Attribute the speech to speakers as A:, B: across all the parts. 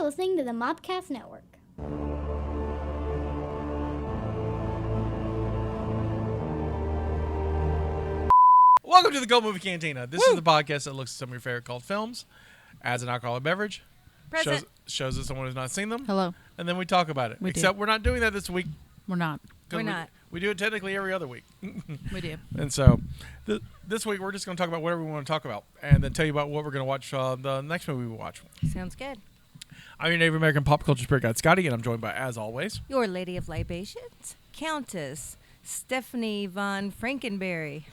A: listening to the Mobcast Network.
B: Welcome to the Cult Movie Cantina. This is the podcast that looks at some of your favorite cult films, adds an alcoholic beverage, shows us someone who's not seen them.
C: Hello.
B: And then we talk about it. Except we're not doing that this week.
C: We're not.
B: We do it technically every other week.
C: We do.
B: And so this week we're just going to talk about whatever we want to talk about and then tell you about what we're going to watch the next movie we watch.
D: Sounds good.
B: I'm your Native American pop culture spirit guide, Scotty, and I'm joined by, as always,
D: Your Lady of Libations, Countess Stephanie von Frankenberry.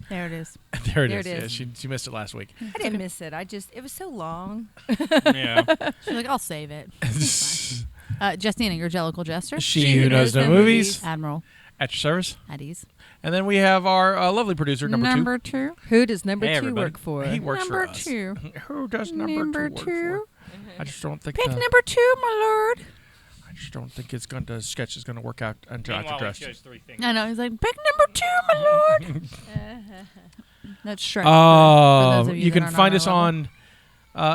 C: There it is.
B: there it
D: There
B: is.
D: it is.
B: Yeah, she missed it last week.
D: I didn't miss it. It was so long.
B: Yeah.
C: She's like, I'll save it. Jestina, your jellicle jester.
B: She who knows no movies.
C: Admiral.
B: At your service.
C: At ease.
B: And then we have our lovely producer, number two.
D: Who does number
E: Hey,
D: two
E: everybody.
D: work for?
B: He works
C: Number
B: for us.
C: two.
B: Who does number two work for? I just don't think
C: Pick number two, my lord.
B: I just don't think the sketch is going to work out until after
E: Meanwhile,
B: dressed.
E: he shows three fingers.
C: I know. He's like, pick number two, my lord. That's Shrek. for those of
B: You
C: that
B: can
C: aren't
B: find
C: our
B: us
C: level.
B: on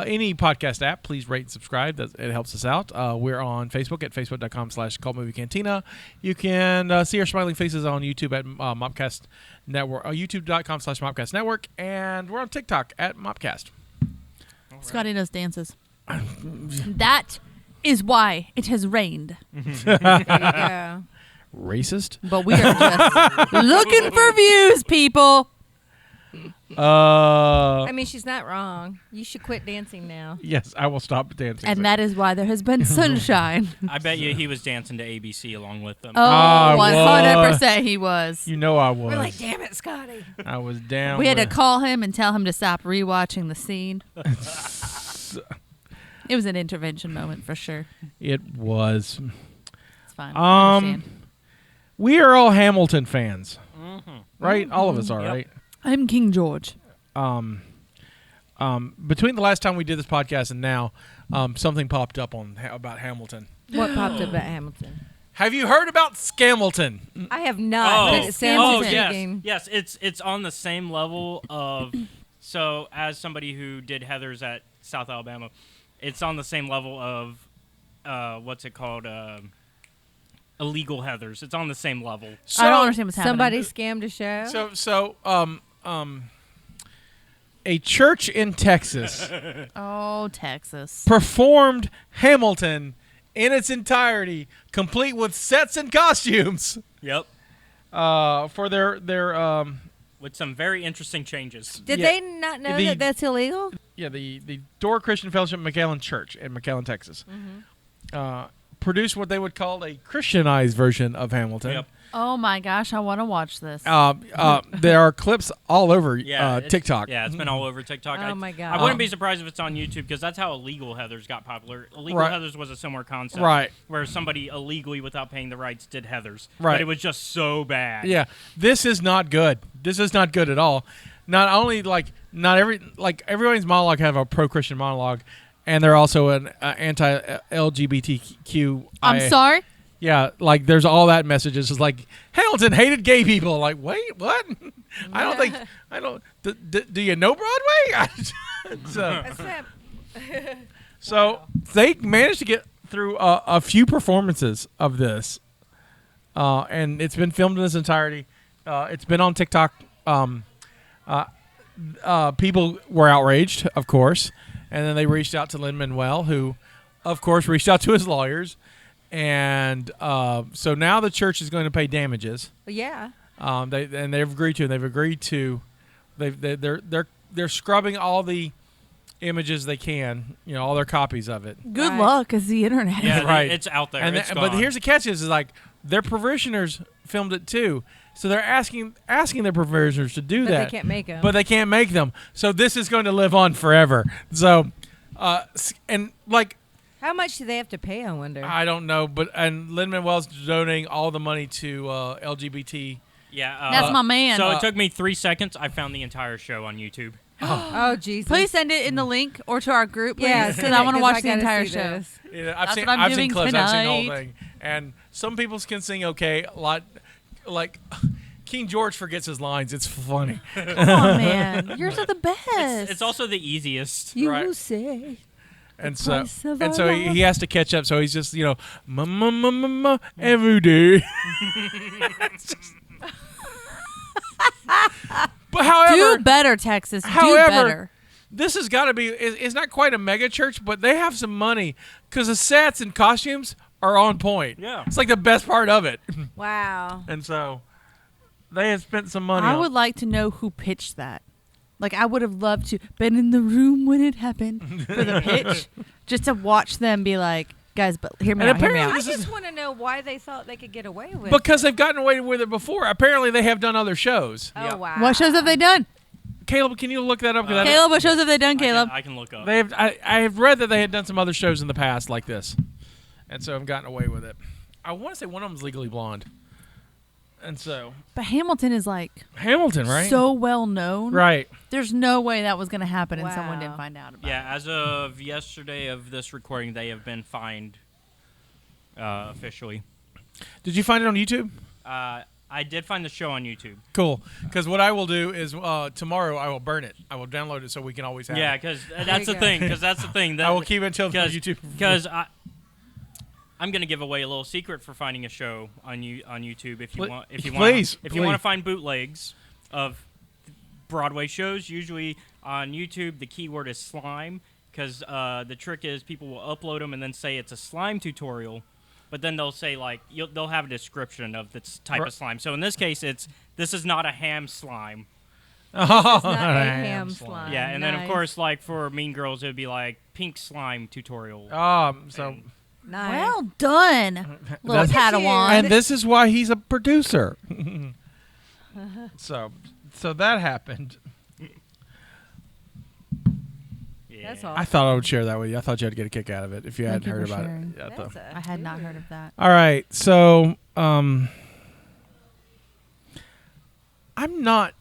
B: it podcast app. Please rate and subscribe. It helps us out. We're on Facebook at facebook.com/Cult Movie Cantina. You can see our smiling faces on YouTube at Mobcast Network, youtube.com/Mobcast Network, and we're on TikTok at Mobcast.
C: Right. Scotty does dances. That is why it has rained.
D: There you go.
B: Racist?
C: But we are just looking for views, people.
D: I mean, she's not wrong. You should quit dancing now.
B: Yes, I will stop dancing.
C: And that is why there has been sunshine.
E: I bet you he was dancing to ABC along with them.
C: Oh,
B: I
C: 100% he was.
B: You know I was.
D: We're like, damn it, Scotty.
B: I was down.
C: We had to
B: with-
C: call him and tell him to stop rewatching the scene. It was an intervention moment for sure.
B: It was.
C: It's fine. I understand.
B: We are all Hamilton fans, right? All of us are,
E: Yep.
B: right?
C: I'm King George.
B: Between the last time we did this podcast and now, something popped up about Hamilton.
D: What popped up at Hamilton?
B: Have you heard about Scamilton?
D: I have not, but it sounds intriguing.
E: yes. It's on the same level of. So, as somebody who did Heathers at South Alabama, it's on the same level of what's it called? Illegal Heathers. It's on the same level.
B: So,
C: I don't understand what's happening.
D: Somebody scammed a show?
B: So, a church in Texas
C: Oh, Texas.
B: performed Hamilton in its entirety, complete with sets and costumes,
E: Yep.
B: for their
E: With some very interesting changes.
D: Did they not know that that's illegal?
B: the Door Christian Fellowship McAllen Church in McAllen, Texas, produced what they would call a Christianized version of Hamilton.
E: Yep.
C: Oh my gosh, I want to watch this.
B: There are clips all over
E: It's-
B: TikTok.
E: Yeah, it's been all over TikTok.
D: Oh, my God.
E: I wouldn't be surprised if it's on YouTube because that's how Illegal Heathers got popular. Illegal
B: Right.
E: Heathers was a similar concept.
B: Right.
E: Where somebody illegally, without paying the rights, did Heathers.
B: Right.
E: But it was just so bad.
B: Yeah, this is not good. This is not good at all. Not only everyone's monologue have a pro-Christian monologue, and they're also an anti-LGBTQ.
C: I'm sorry?
B: Yeah, like there's all that messages. It's like Hamilton hated gay people. Like, wait, what? I don't. Do you know Broadway? So they managed to get through a few performances of this, and it's been filmed in its entirety. It's been on TikTok. People were outraged, of course, and then they reached out to Lin-Manuel, who, of course, reached out to his lawyers. And so now the church is going to pay damages.
D: Yeah.
B: They've agreed to. They're scrubbing all the images they can. All their copies of it.
C: Good
D: Right.
C: luck, is the internet.
E: Yeah,
B: Right.
E: it's out there.
B: And
E: It's
B: but
E: gone.
B: here's the catch: is like their parishioners filmed it too. So they're asking their parishioners to do
D: But
B: that.
D: they can't make them.
B: But they can't make them. So this is going to live on forever. So, and like.
D: How much do they have to pay, I wonder?
B: I don't know, and Lin-Manuel's donating all the money to LGBT.
E: Yeah.
C: That's my man.
E: So it took me 3 seconds. I found the entire show on YouTube.
D: Oh, Jesus.
C: Please send it in the link or to our group, please,
D: Yeah,
C: because I want to watch the
D: gotta
C: entire
D: see
C: show.
D: this.
B: Yeah,
C: That's
B: seen,
C: what I'm
B: I've
C: doing
B: seen clips. I've seen the whole
C: tonight.
B: thing, and some people can sing okay. A lot, like King George forgets his lines. It's funny.
C: Come on, man. Yours are the best.
E: It's also the easiest.
D: You
B: Right.
D: will say.
B: And
C: price of
B: so
C: our
B: he has to catch up. So he's just every day. But however,
C: do better, Texas. Do
B: however,
C: better.
B: this has got to be. It's not quite a mega church, but they have some money because the sets and costumes are on point.
E: Yeah.
B: It's like the best part of it.
D: Wow.
B: And so they have spent some money.
C: I
B: on
C: would like to know who pitched that. Like, I would have loved to been in the room when it happened for the pitch, just to watch them be like, guys, but hear me
B: And
C: out, hear me
B: apparently
C: out.
D: I just want to know why they thought they could get away with
B: because
D: it.
B: they've gotten away with it before. Apparently, they have done other shows.
D: Oh,
E: Yeah.
D: wow.
C: What shows have they done?
B: Caleb, can you look that up? 'Cause
C: Caleb, what shows have they done, Caleb?
E: I can look up.
B: They have. I have read that they had done some other shows in the past like this, and so have gotten away with it. I want to say one of them's Legally Blonde, and so
C: But Hamilton is like
B: Hamilton, right?
C: so well known.
B: right.
C: There's no way that was going to happen and someone
D: Wow.
C: didn't find out about
E: Yeah, as of yesterday of this recording, they have been fined officially.
B: Did you find it on YouTube?
E: I did find the show on YouTube.
B: Cool. Because what I will do is tomorrow I will burn it. I will download it so we can always have
E: Yeah,
B: it.
E: because
D: you
E: that's the
D: go.
E: thing. Because that's the thing.
B: I will keep it until the YouTube.
E: Because I'm gonna give away a little secret for finding a show on YouTube. If you
B: Pl-
E: want, if you
B: please,
E: want, if you want to
B: please.
E: find bootlegs of Broadway shows, usually on YouTube the keyword is slime. Because the trick is people will upload them and then say it's a slime tutorial. But then they'll say like they'll have a description of this type of slime. So in this case, this is not a ham slime.
B: Oh,
D: It's not a ham slime.
E: Yeah, and then of
D: Nice.
E: course like for Mean Girls, it would be like pink slime tutorial.
B: So
D: Nice.
C: Well done, little
B: That's-
C: Padawan.
B: and this is why he's a producer. so that happened.
E: Yeah.
D: That's all.
B: I thought I would share that with you. I thought you had to get a kick out of it if you
C: Thank
B: hadn't
C: you
B: heard
C: for
B: about
C: sharing.
B: it. Yeah, I
D: That's
B: thought-
C: I had not heard of that.
B: All right, so I'm not.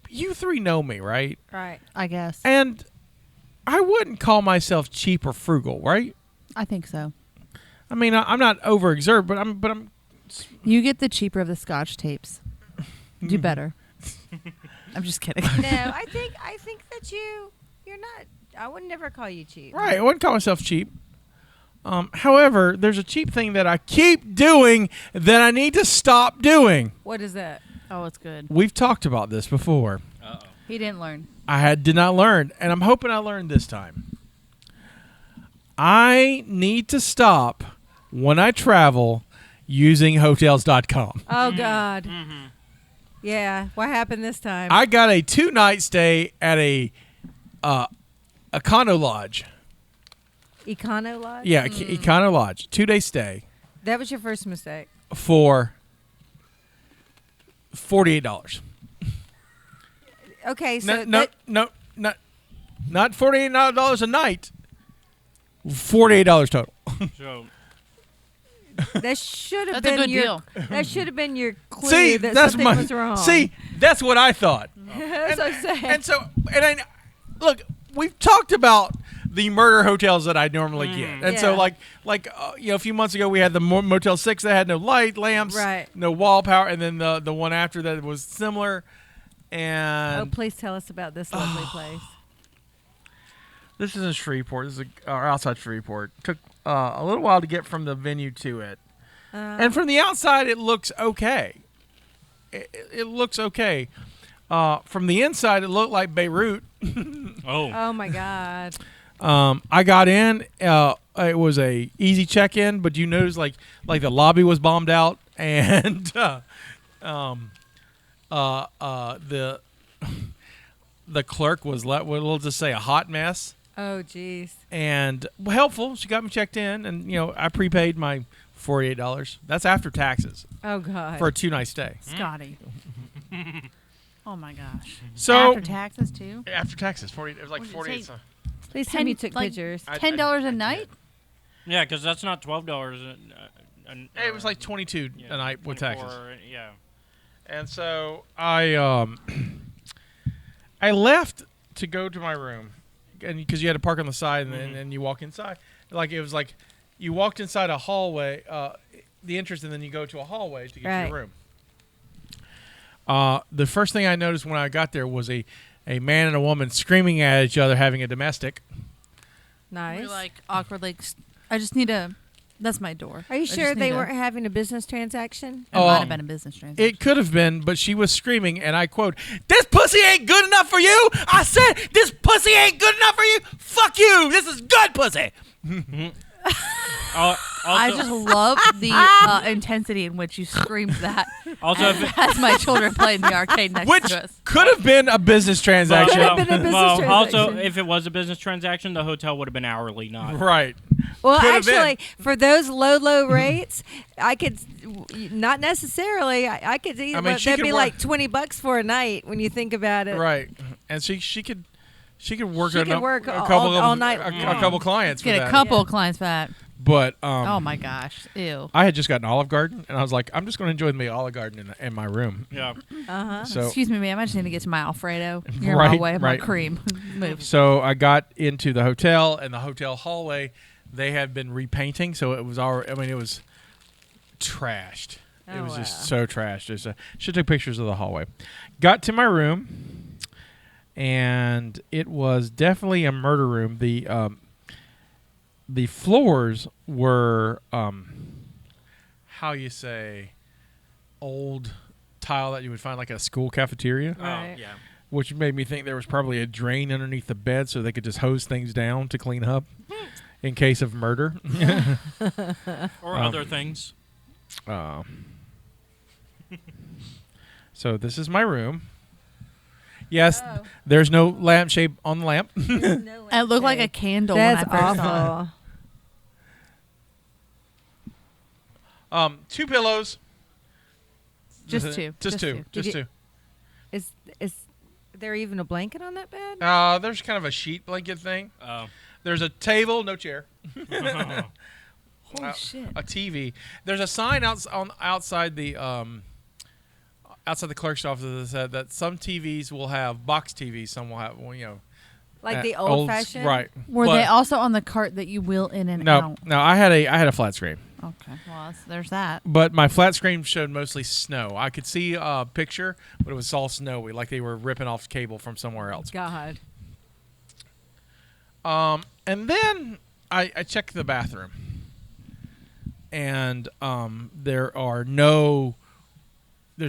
B: You three know me, right?
D: Right.
C: I guess.
B: And I wouldn't call myself cheap or frugal, right?
C: I think so.
B: I mean, I'm not overexert, but I'm.
C: You get the cheaper of the Scotch tapes. Do better. I'm just kidding.
D: No, I think that you're not. I would never call you cheap.
B: Right, I wouldn't call myself cheap. However, there's a cheap thing that I keep doing that I need to stop doing.
D: What is that?
C: Oh, it's good.
B: We've talked about this before.
E: Uh-oh.
C: He didn't learn.
B: Did not learn, and I'm hoping I learned this time. I need to stop when I travel using hotels.com.
D: Oh God.
E: Mm-hmm.
D: Yeah. What happened this time?
B: I got a 2-night stay at a Econo Lodge.
D: Econo Lodge.
B: Yeah, Econo Lodge. 2-day stay
D: That was your first mistake.
B: for $48.
D: Okay, so
B: No, not $48 a night. $48 total.
E: So
D: that should have
C: That's a
D: been
C: good
D: your.
C: deal.
D: That should have been your clue
B: See,
D: that
B: that's
D: something
B: my.
D: was wrong.
B: See, that's what I thought.
D: that's what I'm saying.
B: And I look. We've talked about the murder hotels that I normally get, and so
D: Yeah.
B: a few months ago we had the Motel 6 that had no light lamps,
D: Right.
B: no wall power, and then the one after that was similar.
D: Oh,
B: And
D: please tell us about this lovely place.
B: this is in Shreveport. This is outside Shreveport. Took a little while to get from the venue to it, and from the outside it looks okay. It looks okay. From the inside, it looked like Beirut.
D: Oh my God.
B: I got in. It was a easy check-in, but you notice like the lobby was bombed out, and the clerk was we'll just say a hot mess,
D: Oh jeez.
B: and helpful. She got me checked in, and I prepaid my $48. That's after taxes
D: Oh God.
B: for a 2-night stay.
C: Scotty. Oh my gosh.
B: So
C: After taxes too.
B: after taxes, 40. It was like
C: What did it
B: 48.
C: say?
D: please tell me you took
C: like-
D: pictures.
C: $10 a night.
E: yeah, because that's not $12.
B: It was like 22 a night with taxes.
E: Yeah.
B: And so I I left to go to my room, and because you had to park on the side, and then you walk inside. Like it was like you walked inside a hallway, the entrance, and then you go to a hallway to get to your room. The first thing I noticed when I got there was a man and a woman screaming at each other, having a domestic.
D: Nice.
C: We're like awkwardly. I just need a. That's my door.
D: Are you
C: I
D: sure
C: just
D: they
C: need
D: weren't having a business transaction?
C: It might have been a business transaction.
B: It could have been, but she was screaming, and I quote, "This pussy ain't good enough for you. I said this pussy ain't good enough for you. Fuck you. This is good pussy."
C: I just love the intensity in which you screamed that.
E: Also,
C: as my children played in the arcade next
B: Which
C: to us.
B: could have been a business transaction.
D: Could have been a business transaction.
E: Also, if it was a business transaction, the hotel would have been hourly, not.
B: Right.
D: Well,
B: Could have
D: actually,
B: been.
D: for those low rates, I could not necessarily. I could either.
B: I mean, she
D: that'd
B: could
D: be
B: work-
D: like $20 for a night when you think about it.
B: Right. And she could work
D: She
B: a
D: could work
B: a
D: all-
B: couple
D: all
B: of,
D: night
B: a
D: long.
B: couple clients for
C: Get a
B: that.
C: couple of clients for that.
B: But
C: Oh my gosh. Ew.
B: I had just gotten Olive Garden, and I was like, I'm just going to enjoy the Olive Garden in my room.
E: Yeah.
B: So
C: Excuse me, ma'am. I just need to get to my Alfredo. You're
B: Right,
C: my way. My
B: right.
C: cream. Move.
B: So I got into the hotel, and the hotel hallway, they had been repainting, so it was already, it was trashed. It
D: Oh,
B: was just
D: wow.
B: so trashed. Should take pictures of the hallway. Got to my room, and it was definitely a murder room. The floors were, how you say, old tile that you would find like at a school cafeteria.
D: Right.
E: Oh, yeah.
B: Which made me think there was probably a drain underneath the bed so they could just hose things down to clean up in case of murder.
E: Or other things.
B: So this is my room. Yes,
D: Oh.
B: there's no lampshade on the lamp.
C: It looked like a candle
D: That's
C: when I first saw it.
D: awful.
B: Two pillows.
C: Just two.
B: Just two.
D: Did
B: Just
D: you-
B: two.
D: Is there even a blanket on that bed?
B: There's kind of a sheet blanket thing.
E: Oh.
B: There's a table, no chair.
C: Holy shit.
B: A TV. There's a sign outside the clerk's office that said that some TVs will have box TVs, some will have
D: Like the old fashioned?
B: Right.
C: Were
B: But
C: they also on the cart that you wheel in and
B: No,
C: out?
B: no. I had a flat screen,
C: Okay. Well, there's that.
B: but my flat screen showed mostly snow. I could see a picture, but it was all snowy, like they were ripping off cable from somewhere else.
D: God.
B: And then I checked the bathroom, and there's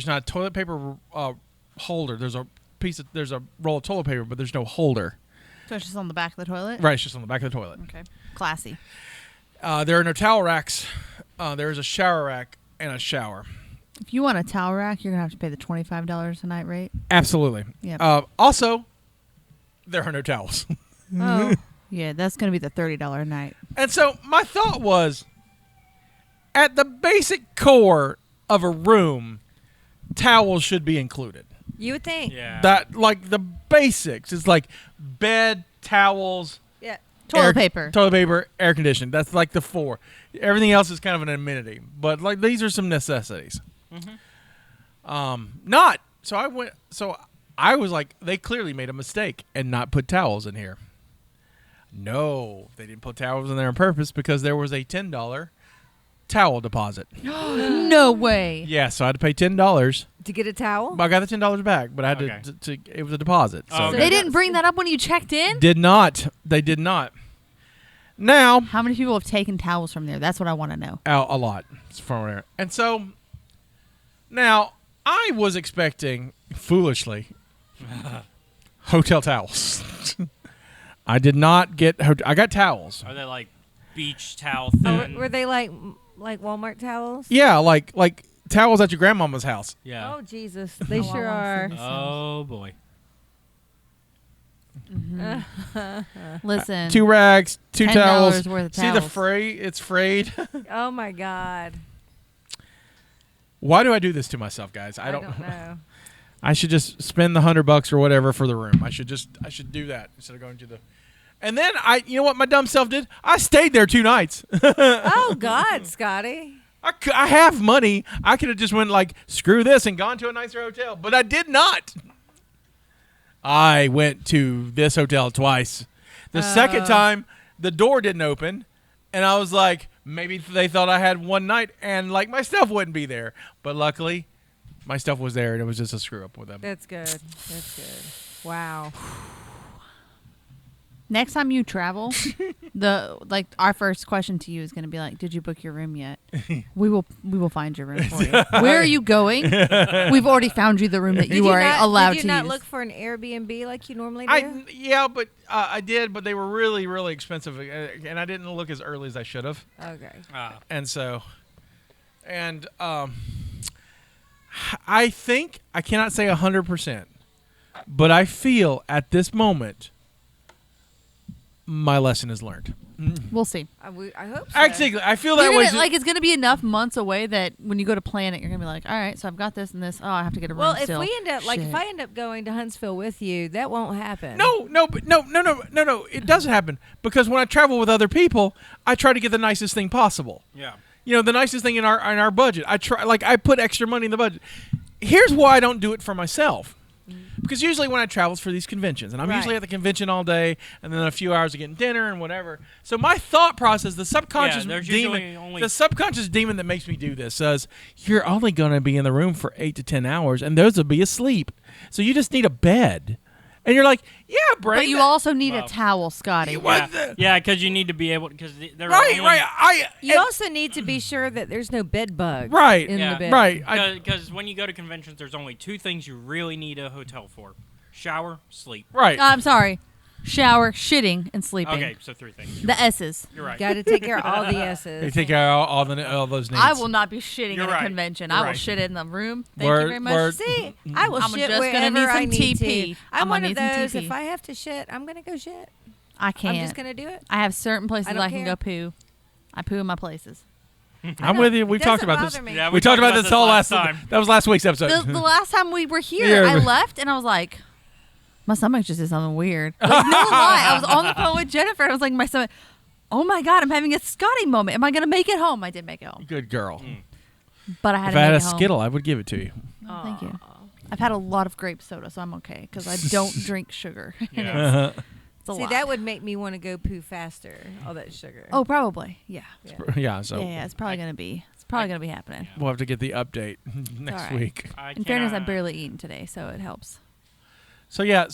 B: not a toilet paper holder. There's a roll of toilet paper, but there's no holder.
C: So it's just on the back of the toilet?
B: Right, it's just on the back of the toilet.
C: Okay. Classy.
B: There are no towel racks. There is a shower rack and a shower.
C: If you want a towel rack, you're going to have to pay the $25 a night rate.
B: Absolutely.
C: Yep.
B: Also, there are no towels.
D: Oh.
C: Yeah, that's going to be the $30 a night.
B: And so my thought was, at the basic core of a room, towels should be included.
D: You would think.
E: Yeah.
B: That, like, the basics is like bed, towels,
D: Yeah.
C: Toilet paper.
B: toilet paper, air conditioning. That's like the four. Everything else is kind of an amenity, but like these are some necessities. Not so I went. So I was like, they clearly made a mistake and not put towels in here. No, they didn't put towels in there on purpose because there was a $10 towel deposit.
C: No way.
B: Yeah, so I had to pay $10.
D: To get a towel?
B: I got the $10 back, but I had
E: Okay.
B: to it was a deposit. So
E: Oh, okay.
C: They didn't bring that up when you checked in?
B: did not. They did not. Now,
C: How many people have taken towels from there? That's what I want to know.
B: out a lot from there. And so now I was expecting foolishly hotel towels. I did not get I got towels.
E: Are they like beach towel
D: Oh,
E: thin?
D: were they like Walmart towels?
B: Yeah, like towels at your grandmama's house.
E: Yeah.
D: Oh, Jesus. They
C: Oh,
D: sure
C: I
D: are.
C: wanna
E: Oh boy.
C: Listen.
B: 2 rags, 2
C: $10
B: towels.
C: worth of
B: See the
C: towels.
B: fray? It's frayed.
D: Oh, my God.
B: Why do I do this to myself, guys?
D: I don't know.
B: I should just spend the $100 or whatever for the room. I should do that instead of going to the. And then you know what my dumb self did? I stayed there 2 nights.
D: Oh, God, Scotty.
B: I have money. I could have just went like, screw this and gone to a nicer hotel, but I did not. I went to this hotel twice. The second time, the door didn't open, and I was like, maybe they thought I had one night, and like my stuff wouldn't be there. But luckily, my stuff was there, and it was just a screw up with them.
D: That's good. That's good. Wow.
C: Next time you travel, our first question to you is going to be like, "Did you book your room yet?" We will find your room for you. Where are you going? We've already found you the room that you are allowed to use.
D: Did you not look for an Airbnb like you normally do?
B: But I did, but they were really, really expensive, and I didn't look as early as I should have.
D: Okay.
B: And so, I think I cannot say 100%, but I feel at this moment my lesson is learned.
C: We'll see.
D: I hope so.
B: Actually, I feel that way.
C: It's going to be enough months away that when you go to plan it, you're going to be like, all right, so I've got this and this. Oh, I have to get a room
D: Well,
C: still.
D: if we end up if I end up going to Huntsville with you, that won't happen.
B: No. It doesn't happen because when I travel with other people, I try to get the nicest thing possible.
E: Yeah.
B: The nicest thing in our budget. I put extra money in the budget. Here's why I don't do it for myself. Because usually when I travel, it's for these conventions, and I'm usually at the convention all day, and then a few hours of getting dinner and whatever. So my thought process, the subconscious demon that makes me do this says, you're only going to be in the room for 8 to 10 hours, and those will be asleep. So you just need a bed. And you're like, yeah, Brandon.
C: But you also need a towel, Scotty.
E: Yeah, because you need to be able because they're
D: You also need to be sure that there's no bed bugs.
B: Right.
D: In the bed.
B: Right.
E: Because when you go to conventions, there's only 2 things you really need a hotel for: shower, sleep.
B: Right.
C: I'm sorry. Shower, shitting, and sleeping.
E: Okay, so 3 things.
C: The S's.
E: You're right.
D: Got to take care of all the S's.
B: You take care of all those needs.
C: I will not be shitting
E: You're
C: at a
E: right.
C: convention.
E: You're
C: I will
E: right.
C: shit in the room. Thank you very much.
D: See, I will
C: I'm
D: shit
C: just
D: wherever
C: gonna need some
D: I need
C: TP.
D: to. I'm one of
C: gonna need some
D: those.
C: TP.
D: If I have to shit, I'm gonna go shit.
C: I can't.
D: I'm just gonna do it.
C: I have certain places
D: I don't
C: I can
D: care.
C: go poo. I poo in my places.
B: I'm with you. We talked
D: Doesn't
B: about this.
D: bother me.
E: Yeah,
B: We talked about this all last
E: time.
B: That was last week's episode.
C: The last time we were here,
B: Yeah.
C: I left and I was like, my stomach just did something weird. Like, no lie. I was on the phone with Jennifer and I was like, my stomach, oh my God, I'm having a Scotty moment. Am I going to make it home? I did make it home.
B: Good girl.
C: But I had
B: If
C: to
B: I had
C: make
B: a
C: it home.
B: Skittle, I would give it to you.
C: Oh, thank you. I've had a lot of grape soda, so I'm okay because I don't drink sugar.
E: Yeah.
C: It's a
D: See,
C: lot.
D: that would make me want to go poo faster. All that sugar.
C: Oh, probably. Yeah.
B: Yeah, so
C: Yeah, it's probably going to be. It's probably going to be happening.
B: we'll have to get the update next
C: all right.
B: week.
C: In fairness, I've barely eaten today, so it helps.
B: So yeah,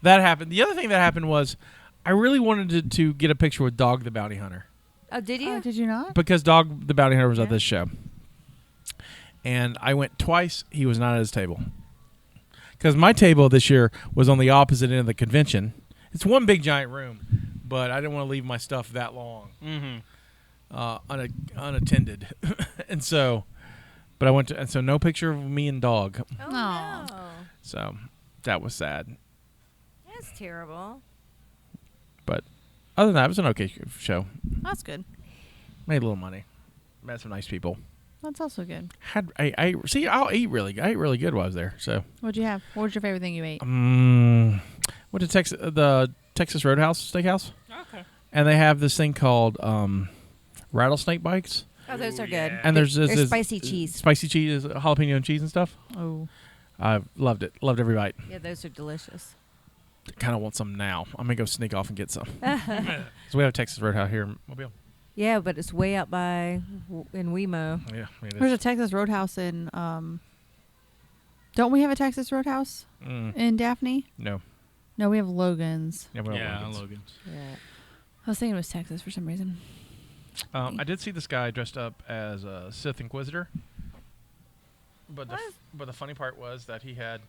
B: that happened. The other thing that happened was I really wanted to get a picture with Dog the Bounty Hunter
D: Oh, did you?
C: Did you not?
B: because Dog the Bounty Hunter was at
D: Yeah.
B: this show, and I went twice. He was not at his table because my table this year was on the opposite end of the convention. It's one big giant room, but I didn't want to leave my stuff that long unattended, and so. But I went to, and so no picture of me and Dog.
D: Oh,
C: No.
D: no.
B: So that was sad.
D: That's terrible.
B: But other than that, it was an okay show.
C: That's good.
B: Made a little money. Met some nice people.
C: That's also good.
B: I'll eat really good while I was there. So
C: What'd you have? What was your favorite thing you ate?
B: went to the Texas Roadhouse Steakhouse,
E: Okay.
B: and they have this thing called rattlesnake bites.
D: Oh, those are good.
E: yeah.
B: And there's
D: They're
B: this
D: spicy cheese.
B: spicy cheese, jalapeno and cheese and stuff.
C: Oh.
B: I loved it. Loved every bite.
D: Yeah, those are delicious.
B: Kind of want some now. I'm gonna go sneak off and get some. So we have a Texas Roadhouse here in Mobile.
D: Yeah, but it's way out by in Wemo.
B: Yeah, it is.
C: There's a Texas Roadhouse in. Don't we have a Texas Roadhouse in Daphne?
B: No.
C: No, we have Logan's.
B: Yeah, we don't have
E: Yeah,
B: Logan's.
E: Logan's.
D: Yeah.
C: I was thinking it was Texas for some reason.
B: I did see this guy dressed up as a Sith Inquisitor, but the funny part was that he had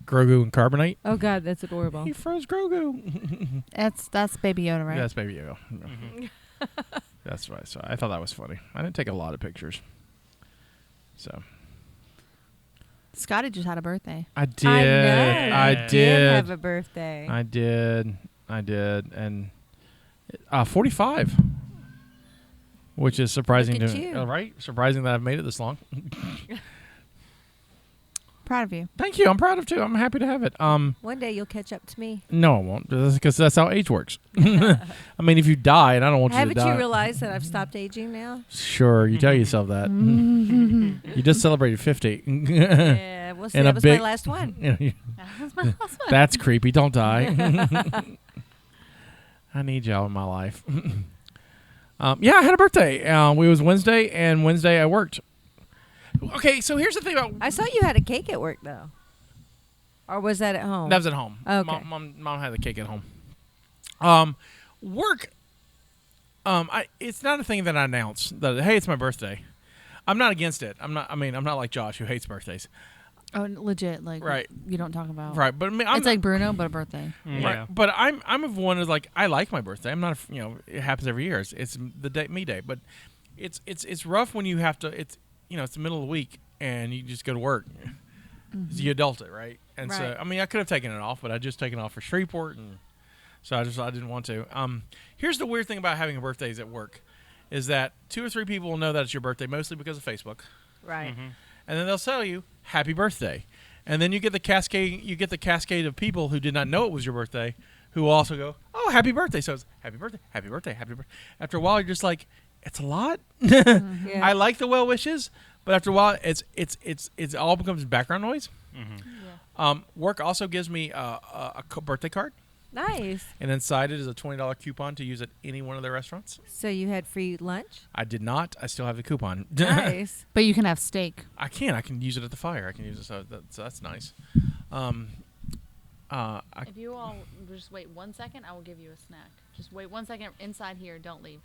B: Grogu and carbonate.
D: Oh God, that's adorable.
B: He froze Grogu.
C: That's Baby Yoda, right?
B: That's Baby Yoda. That's right. So I thought that was funny. I didn't take a lot of pictures. So
C: Scotty just had a birthday.
B: I did.
D: I know.
B: I
D: Did
B: did.
D: have a birthday.
B: I did. And 45. Which is surprising
D: Look at
B: to me.
D: you.
B: Right? Surprising that I've made it this long.
C: Proud of you.
B: Thank you. I'm proud of it too. I'm happy to have it.
D: One day you'll catch up to me.
B: No, I won't. Because that's how age works. I mean, if you die, and I don't want you to
D: Haven't
B: die.
D: you realized that I've stopped aging now?
B: Sure, you tell yourself that. You just celebrated 50.
D: Yeah, we'll see.
B: And
D: That
B: a
D: was
B: big-
D: my last one.
C: That was my last one.
B: That's creepy. Don't die. I need y'all in my life. Yeah, I had a birthday. It was Wednesday, and Wednesday I worked. Okay, so here's the thing about...
D: I saw you had a cake at work though. Or was that at home?
B: That was at home.
D: Okay.
B: Mom had the cake at home. Work. It's not a thing that I announce that, hey, it's my birthday. I'm not against it. I'm not like Josh who hates birthdays.
C: Oh, legit. Like,
B: right.
C: You don't talk about.
B: Right, but I mean,
C: it's like Bruno, but a birthday.
E: Yeah.
B: Right, but I'm of one is like I like my birthday. I'm not, it happens every year. It's the day, me day, but it's rough when you have to. It's it's the middle of the week and you just go to work. So you adult it, right? And so I mean, I could have taken it off, but I just taken it off for Shreveport, and so I didn't want to. Here's the weird thing about having a birthdays at work, is that 2 or 3 people will know that it's your birthday, mostly because of Facebook.
D: Right.
E: Mm-hmm.
B: And then they'll tell you happy birthday, and then you get the cascade. You get the cascade of people who did not know it was your birthday, who also go, "Oh, happy birthday!" So it's happy birthday, happy birthday, happy birthday. After a while, you're just like, it's a lot.
D: Yeah.
B: I like the well wishes, but after a while, it's all becomes background noise.
E: Mm-hmm.
B: Work also gives me a birthday card,
D: Nice.
B: and inside it is a $20 coupon to use at any one of their restaurants.
D: So you had free lunch?
B: I did not. I still have the coupon.
D: Nice.
C: But you can have steak.
B: I can use it at the fire. I can use it, so that's nice.
C: If you all just wait 1 second, I will give you a snack. Just wait 1 second inside here. Don't leave.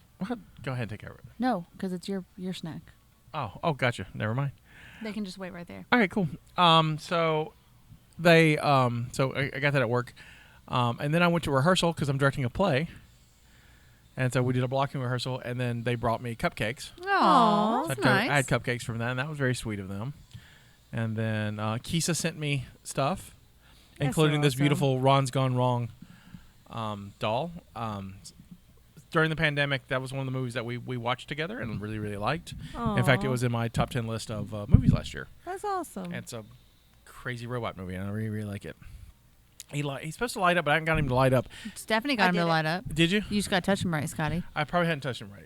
B: Go ahead and take care of it.
C: No, because it's your snack.
B: Oh, gotcha. Never mind.
C: They can just wait right there.
B: All right, cool. So they, so I got that at work, and then I went to rehearsal because I'm directing a play, and so we did a blocking rehearsal, and then they brought me cupcakes.
C: Aw,
B: So
C: that's
B: I
C: nice.
B: had cupcakes from that, and that was very sweet of them. And then Kisa sent me stuff,
D: That's
B: including this
D: awesome.
B: beautiful Ron's Gone Wrong doll. During the pandemic, that was one of the movies that we watched together and really, really liked. In fact, it
D: Aw.
B: was in my top 10 list of movies last year.
D: That's awesome.
B: And it's a crazy robot movie, and I really, really like it. He's supposed to light up, but I haven't got him to light up.
C: Stephanie got him
D: did
C: to
D: it.
C: light up.
B: Did you?
C: You just got to touch him right, Scotty.
B: I probably hadn't touched him right.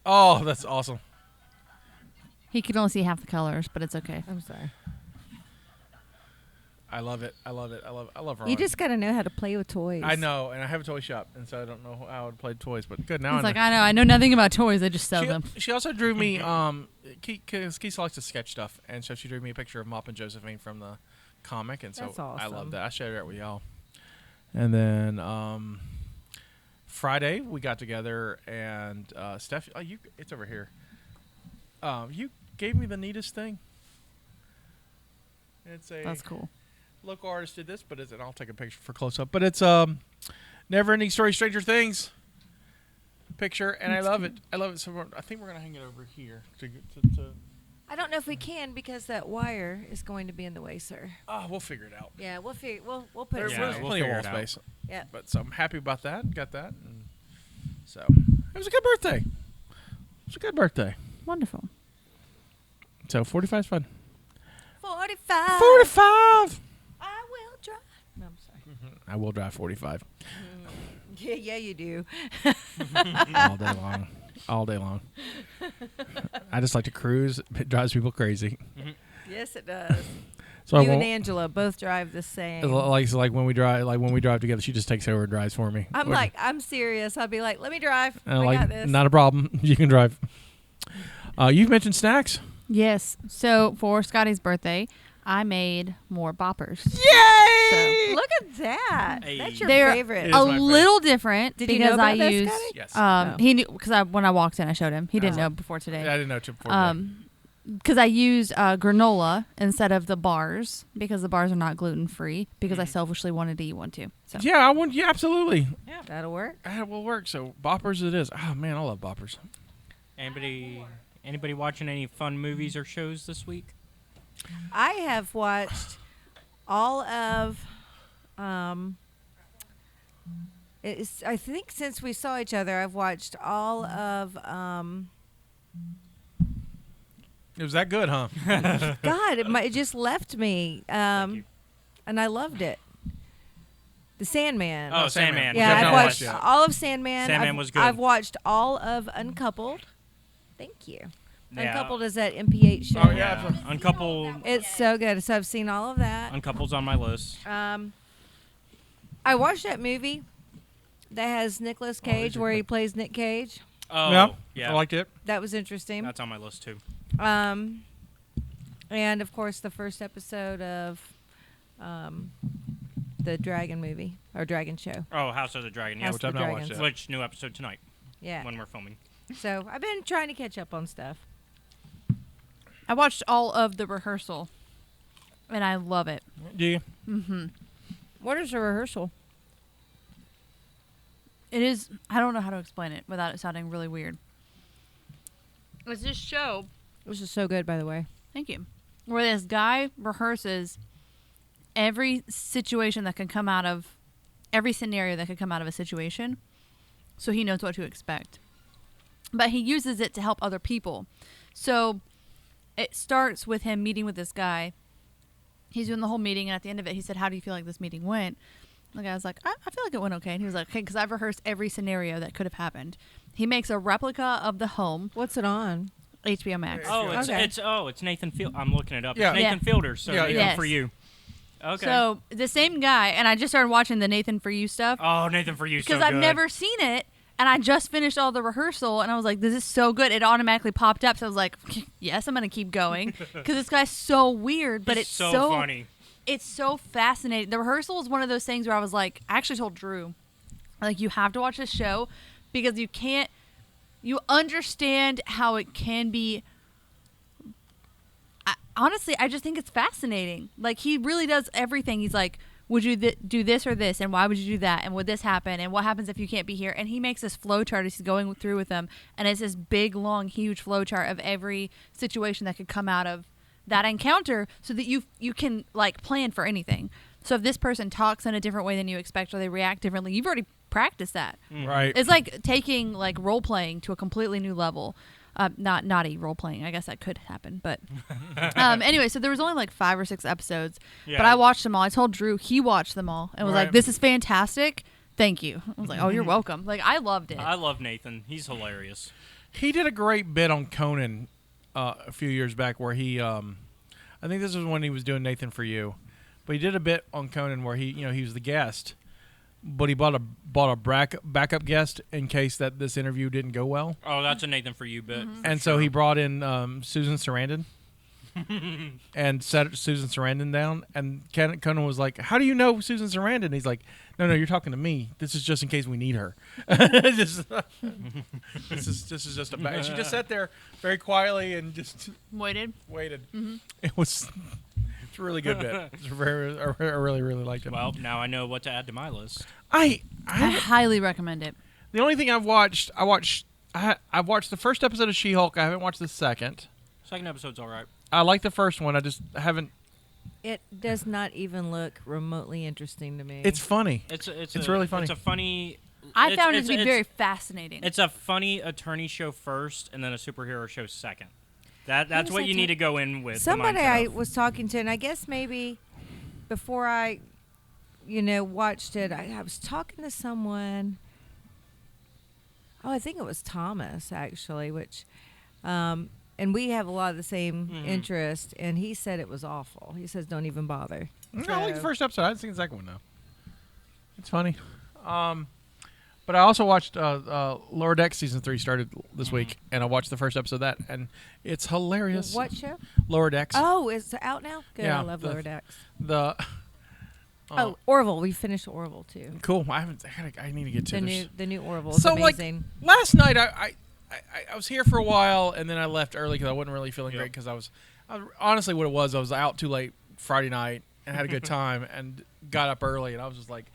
B: Oh, that's awesome.
C: He could only see half the colors, but it's okay.
D: I'm sorry.
B: I love it. I love it. I love Ron.
D: You just got to know how to play with toys.
B: I know, and I have a toy shop, and so I don't know how I would play toys, but good. Now
C: He's
B: I
C: like,
B: know.
C: I know nothing about toys. I just sell them.
B: She also drew me, because Keith likes to sketch stuff, and so she drew me a picture of Mop and Josephine from the comic, and so
D: That's
B: I
D: awesome.
B: love that. I shared it with y'all. And then Friday we got together, and Steph, it's over here. You gave me the neatest thing. It's a
C: That's cool.
B: local artist did this, but and I'll take a picture for close up. But it's Never Ending Story, Stranger Things picture, and I love it. I love it. So I think we're gonna hang it over here to
D: I don't know if we can because that wire is going to be in the way, sir.
B: we'll figure it out.
D: Yeah, we'll figure. We'll put
B: There's
D: it.
E: Yeah,
B: plenty
E: we'll
B: of
E: figure
B: wall
E: it out.
B: space.
D: Yeah.
B: But so I'm happy about that. Got that. And so it was a good birthday. It was a good birthday.
C: Wonderful.
B: So 45 is fun.
D: 45.
B: 45.
D: I will drive. No, I'm sorry.
B: I will drive 45
D: Yeah, you do.
B: all day long. All day long. I just like to cruise. It drives people crazy.
D: Yes, it does.
B: So
D: you
B: I
D: and
B: won't,
D: Angela both drive the same.
B: like when we drive together, she just takes over and drives for me.
D: I'm like, I'm serious. I'll be like, let me drive.
B: And
D: I
B: like,
D: got this.
B: not a problem. You can drive. You've mentioned snacks.
C: Yes. So for Scotty's birthday, I made more boppers.
B: Yay!
D: Look at that.
E: Hey.
D: That's your
C: They're
D: favorite.
B: It is
C: A
B: my favorite.
C: little different
D: Did you
C: because
D: know
C: I
D: about that,
C: used
D: Scotty?
B: Yes.
D: Oh.
C: he knew because when I walked in I showed him. He didn't know before today.
B: I didn't know till before today.
C: Because I used granola instead of the bars because the bars are not gluten free because I selfishly wanted to eat one too. So
B: Yeah, I want. Yeah, absolutely.
D: Yeah, that'll work.
B: That will work. So boppers it is. Oh man, I love boppers.
E: Anybody watching any fun movies or shows this week?
D: I have watched all of. I think since we saw each other, I've watched all of.
B: It was that good, huh?
D: God, it just left me, and I loved it. The Sandman.
E: Oh, Sandman.
D: yeah,
B: I've
D: I've
B: not
D: watched
B: watched it.
D: all of Sandman.
E: Sandman was good.
D: I've watched all of Uncoupled. Thank you.
E: Yeah.
D: Uncoupled is that MPH show.
B: Oh, yeah. absolutely.
E: Uncoupled.
D: It's so good. So I've seen all of that.
E: Uncoupled's on my list.
D: I watched that movie that has Nicolas Cage
B: these are
D: where he
B: good.
D: plays Nick Cage.
E: Oh, yeah.
B: I liked it.
D: That was interesting.
E: That's on my list too.
D: And of course, the first episode of the Dragon movie or Dragon show.
E: Oh, House of the Dragon. Yeah,
D: House
B: which
D: of
B: I've
D: the
B: not
D: Dragons.
B: watched yet.
E: which new episode tonight
D: Yeah.
E: when we're filming.
D: So I've been trying to catch up on stuff.
C: I watched all of the rehearsal, and I love it.
B: Do you?
C: Mm-hmm.
D: What is a rehearsal?
C: It is. I don't know how to explain it without it sounding really weird. It's this show.
D: This is so good, by the way.
C: Thank you. Where this guy rehearses every situation that can come out of every scenario that could come out of a situation, so he knows what to expect. But he uses it to help other people. So it starts with him meeting with this guy. He's doing the whole meeting, and at the end of it, he said, "How do you feel like this meeting went?" And the guy was like, I feel like it went okay. And he was like, "Okay, because I've rehearsed every scenario that could have happened." He makes a replica of the home,
D: What's it on?
C: HBO Max.
E: Oh,
D: Okay.
E: it's Nathan Field. I'm looking it up.
B: Yeah.
E: It's Nathan
C: Yeah.
E: Fielder. So
B: Yeah,
E: Nathan
C: Yes.
E: for you. Okay.
C: So the same guy, and I just started watching the Nathan For You stuff
E: oh, Nathan for you.
C: because
E: so
C: I've
E: good.
C: never seen it, and I just finished all the rehearsal, and I was like, "This is so good!" It automatically popped up, so I was like, "Yes, I'm gonna keep going," because this guy's so weird, but
E: He's
C: it's
E: so funny.
C: It's so fascinating. The rehearsal is one of those things where I was like, I actually told Drew, like, you have to watch this show because you understand how it can be. Honestly, I just think it's fascinating. Like, he really does everything. He's like, would you do this or this? And why would you do that? And would this happen? And what happens if you can't be here? And he makes this flow chart as he's going through with them. And it's this big, long, huge flow chart of every situation that could come out of that encounter so that you can, like, plan for anything. So if this person talks in a different way than you expect or they react differently, you've already practiced that.
B: Right.
C: It's like taking, like, role-playing to a completely new level. Not naughty role-playing. I guess that could happen. But anyway, so there was only like 5 or 6 episodes.
E: Yeah.
C: But I watched them all. I told Drew he watched them all and was
B: Right.
C: like, "This is fantastic. Thank you." I was like, "Oh, you're welcome." Like, I loved it.
E: I love Nathan. He's hilarious.
B: He did a great bit on Conan a few years back where he, I think this was when he was doing Nathan For You, but he did a bit on Conan where he was the guest, but he bought a backup guest in case that this interview didn't go well,
E: Oh, that's a Nathan for you bit.
C: Mm-hmm.
E: for
B: and so
E: sure.
B: he brought in Susan Sarandon. And set Susan Sarandon down, and Conan was like, "How do you know Susan Sarandon?" He's like, "No, you're talking to me. This is just in case we need her." this is just a bad. She just sat there very quietly and just
C: Waited.
B: waited.
C: Mm-hmm.
B: It's a really good bit. It's I really liked it.
E: Well, now I know what to add to my list.
C: I highly recommend it.
B: The only thing I've watched the first episode of She-Hulk. I haven't watched the second.
E: Second episode's all right.
B: I like the first one. I just haven't.
D: It does not even look remotely interesting to me.
B: It's funny.
E: It's
B: really funny.
E: It's a funny.
C: I found it
E: it's-
C: to be
E: it's-
C: very fascinating.
E: It's a funny attorney show first, and then a superhero show second. That's
D: was
E: what
D: I
E: you need to go in with. the
D: somebody
E: mindset
D: I
E: of-
D: was talking to, and I guess maybe before I, watched it, I was talking to someone. Oh, I think it was Thomas actually, which, and we have a lot of the same interest. And he said it was awful. He says don't even bother.
B: I like the first episode. I haven't seen the second one though. It's funny. But I also watched Lower Decks season 3 started this week, and I watched the first episode of that, and it's hilarious.
D: What show?
B: Lower Decks.
D: Oh, it's out now. Good.
B: Yeah,
D: I love Lower Decks.
B: The
D: Oh, Orville. We finished Orville too.
B: cool. I need to get to
D: The new Orville.
B: So,
D: Is
B: like,
D: amazing.
B: last night I was here for a while, and then I left early because I wasn't really feeling
E: Yep.
B: great because I was honestly what it was. I was out too late Friday night and had a good time and got up early, and I was just like,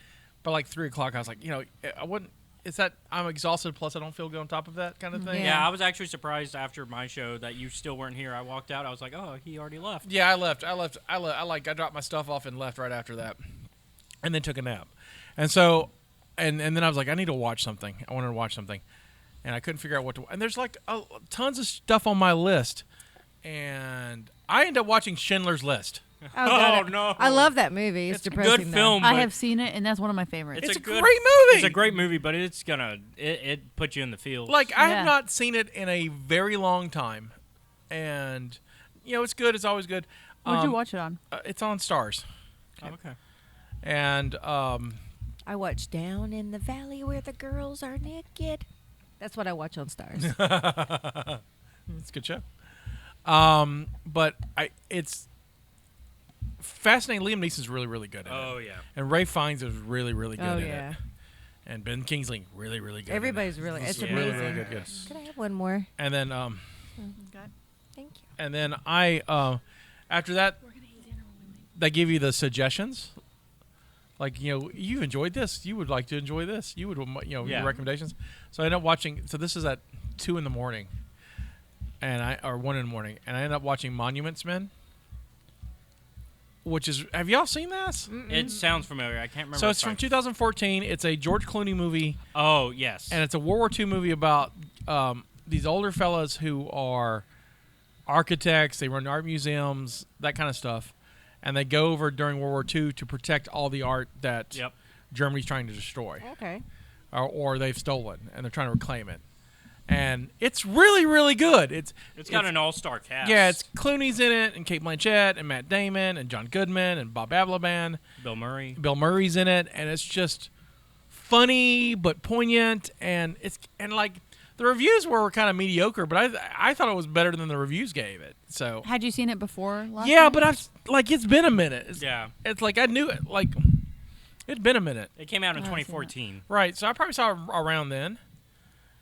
B: by like 3 o'clock, I was like, I wouldn't. It's that I'm exhausted. Plus, I don't feel good on top of that kind of thing.
E: Yeah, I was actually surprised after my show that you still weren't here. I walked out. I was like, oh, he already left.
B: Yeah, I left. I dropped my stuff off and left right after that, and then took a nap. And so, and then I was like, I need to watch something. I wanted to watch something, and I couldn't figure out what to. And there's like tons of stuff on my list, and I ended up watching Schindler's List.
D: Oh, God,
E: Oh, no.
D: I love that movie. It's
E: It's a
D: depressing.
E: good
D: though.
E: film.
C: I
E: but
C: have seen it, and that's one of my favorites.
B: It's a
E: good-
B: great movie.
E: It's a great movie, but it's gonna it put you in the field.
B: Like I
C: Yeah.
B: have not seen it in a very long time, and it's good. It's always good.
C: Where'd you watch it on?
B: It's on Stars,
E: Oh, okay.
B: and
D: I watched Down in the Valley Where the Girls Are Naked. That's what I watch on Stars.
B: It's a good show. But it's fascinating. Liam Neeson's really, really good at it.
E: Oh yeah.
B: And Ray Fiennes is really, really good
D: Oh,
B: at
D: yeah.
B: it. And Ben Kingsley, really, really good.
D: Everybody's
B: at it.
D: really. It's
B: really,
D: amazing.
B: really good. Yes.
D: Could I have one more?
B: And then,
C: Okay.
D: Thank you.
B: and then after that, they give you the suggestions. Like, you've enjoyed this. You would like to enjoy this. You would,
E: Yeah.
B: your recommendations. So I end up watching. So this is at 2 a.m, or 1 a.m, and I end up watching Monuments Men. Which is, have y'all seen this?
E: It sounds familiar. I can't remember.
B: So it's from 2014. It's a George Clooney movie,
E: Oh yes.
B: and it's a World War II movie about these older fellas who are architects. They run art museums, that kind of stuff, and they go over during World War II to protect all the art that
E: Yep.
B: Germany's trying to destroy,
D: Okay.
B: or they've stolen, and they're trying to reclaim it. And it's really, really good.
E: It's got an all-star cast.
B: Yeah, it's Clooney's in it, and Kate Blanchett, and Matt Damon, and John Goodman, and Bob Balaban.
E: Bill Murray.
B: Bill Murray's in it, and it's just funny but poignant, and like the reviews were kind of mediocre, but I thought it was better than the reviews gave it. So
C: Had you seen it before? Last
B: yeah,
C: night?
B: but it's been a minute. It's like I knew it. Like it'd been a minute,
E: It came out in
C: Oh, I've seen
E: 2014.
B: right? So I probably saw it around then.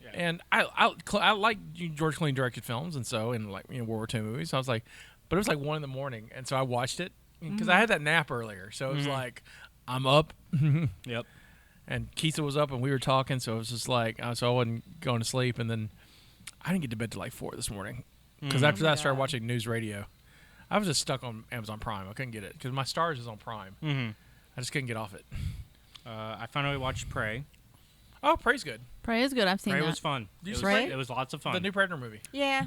E: Yeah.
B: And I like George Clooney directed films, and so in like World War II movies. So I was like, but it was like 1 a.m, and so I watched it because I had that nap earlier. So it was like, I'm up,
E: Yep.
B: and Keisa was up, and we were talking. So it was just like, so I wasn't going to sleep, and then I didn't get to bed till like 4 this morning because after that I started watching news radio. I was just stuck on Amazon Prime. I couldn't get it because my Stars is on Prime.
E: Mm-hmm.
B: I just couldn't get off it.
E: I finally watched Prey.
B: Oh, Prey's good.
C: Prey is good. I've seen
E: Prey
C: that.
E: was fun.
B: You
E: It was,
B: saw Prey?
E: it was lots of fun.
B: The new Predator movie.
D: Yeah.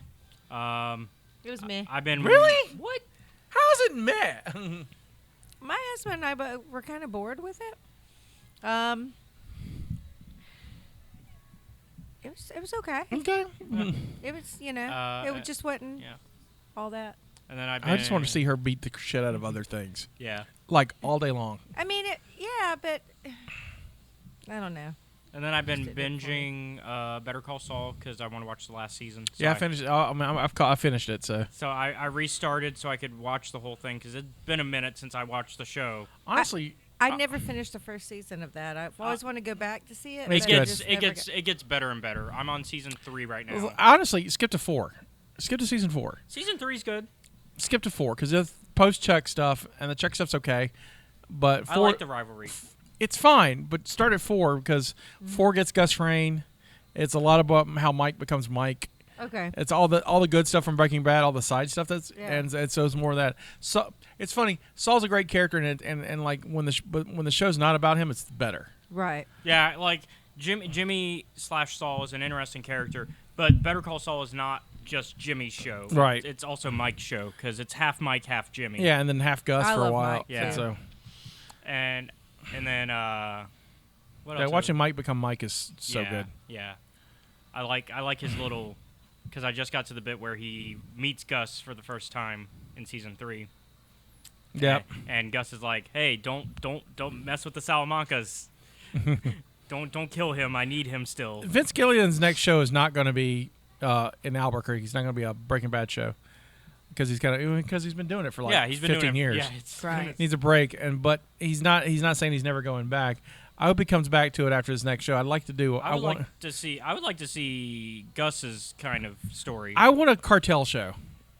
E: Um,
D: It was me.
E: I've been
B: Really?
E: What?
B: How is it met?
D: My husband and I were kind of bored with it. It was okay.
B: Okay.
D: It was it just wasn't
E: Yeah.
D: all that.
E: And then
B: I just want to see her beat the shit out of other things,
E: Yeah.
B: like all day long.
D: I mean, but I don't know.
E: And then I've been
D: Just didn't
E: binging Better Call Saul because I want to watch the last season. So
B: Yeah, I finished it. I finished it. So
E: So I restarted so I could watch the whole thing because it's been a minute since I watched the show.
B: honestly,
D: I never finished the first season of that. I've always wanted to go back to see it.
B: It's
D: but I
B: good.
D: just
E: It
D: never
E: gets it gets better and better. I'm on season 3 right now.
B: honestly, skip to 4. Skip to season 4.
E: Season 3's good.
B: Skip to 4 because it's post Chuck stuff, and the Chuck stuff's okay, but 4
E: I like the rivalry.
B: it's fine. But start at 4 because 4 gets Gus Fring. It's a lot about how Mike becomes Mike.
D: Okay.
B: It's all the good stuff from Breaking Bad, all the side stuff
D: Yeah.
B: and so it's more of that. So it's funny. Saul's a great character, and like when the show's not about him, it's better.
D: Right.
E: Yeah, like Jimmy / Saul is an interesting character, but Better Call Saul is not just Jimmy's show.
B: Right.
E: It's also Mike's show because it's half Mike, half Jimmy.
B: Yeah, and then half Gus
D: I
B: for a
D: love
B: while.
D: Mike,
E: Yeah.
B: So
E: And then what
B: yeah,
E: else?
B: watching Mike become Mike is so
E: yeah,
B: good.
E: Yeah. I like his little because I just got to the bit where he meets Gus for the first time in season 3.
B: Yep.
E: And Gus is like, "Hey, don't mess with the Salamancas. don't kill him. I need him still."
B: Vince Gilligan's next show is not going to be in Albuquerque. It's not going to be a Breaking Bad show because he's been doing it for like
E: He's been
B: 15
E: doing it.
B: years.
E: Yeah, it's
D: Right.
B: Needs a break, but he's not saying he's never going back. I hope he comes back to it after his next show. I'd like to do.
E: I would like to see Gus's kind of story.
B: I want a cartel show.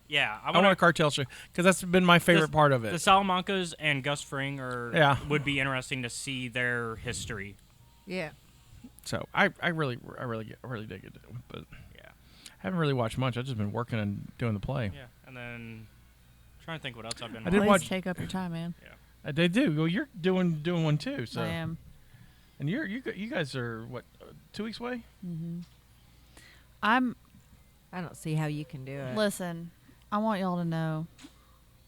E: Yeah,
B: I want a cartel show because that's been my favorite part of it.
E: The Salamancas and Gus Fring would be interesting to see their history.
D: Yeah.
B: So I really dig it, but
E: Yeah.
B: I haven't really watched much. I've just been working and doing the play.
E: Yeah, and then trying to think what else I've been.
B: I did
E: watching.
B: watch-
C: Please take up your time, man.
B: They do. Well, you're doing one too. So
C: I am.
B: and you guys are what 2 weeks away?
C: I
D: don't see how you can do it.
C: Listen, I want y'all to know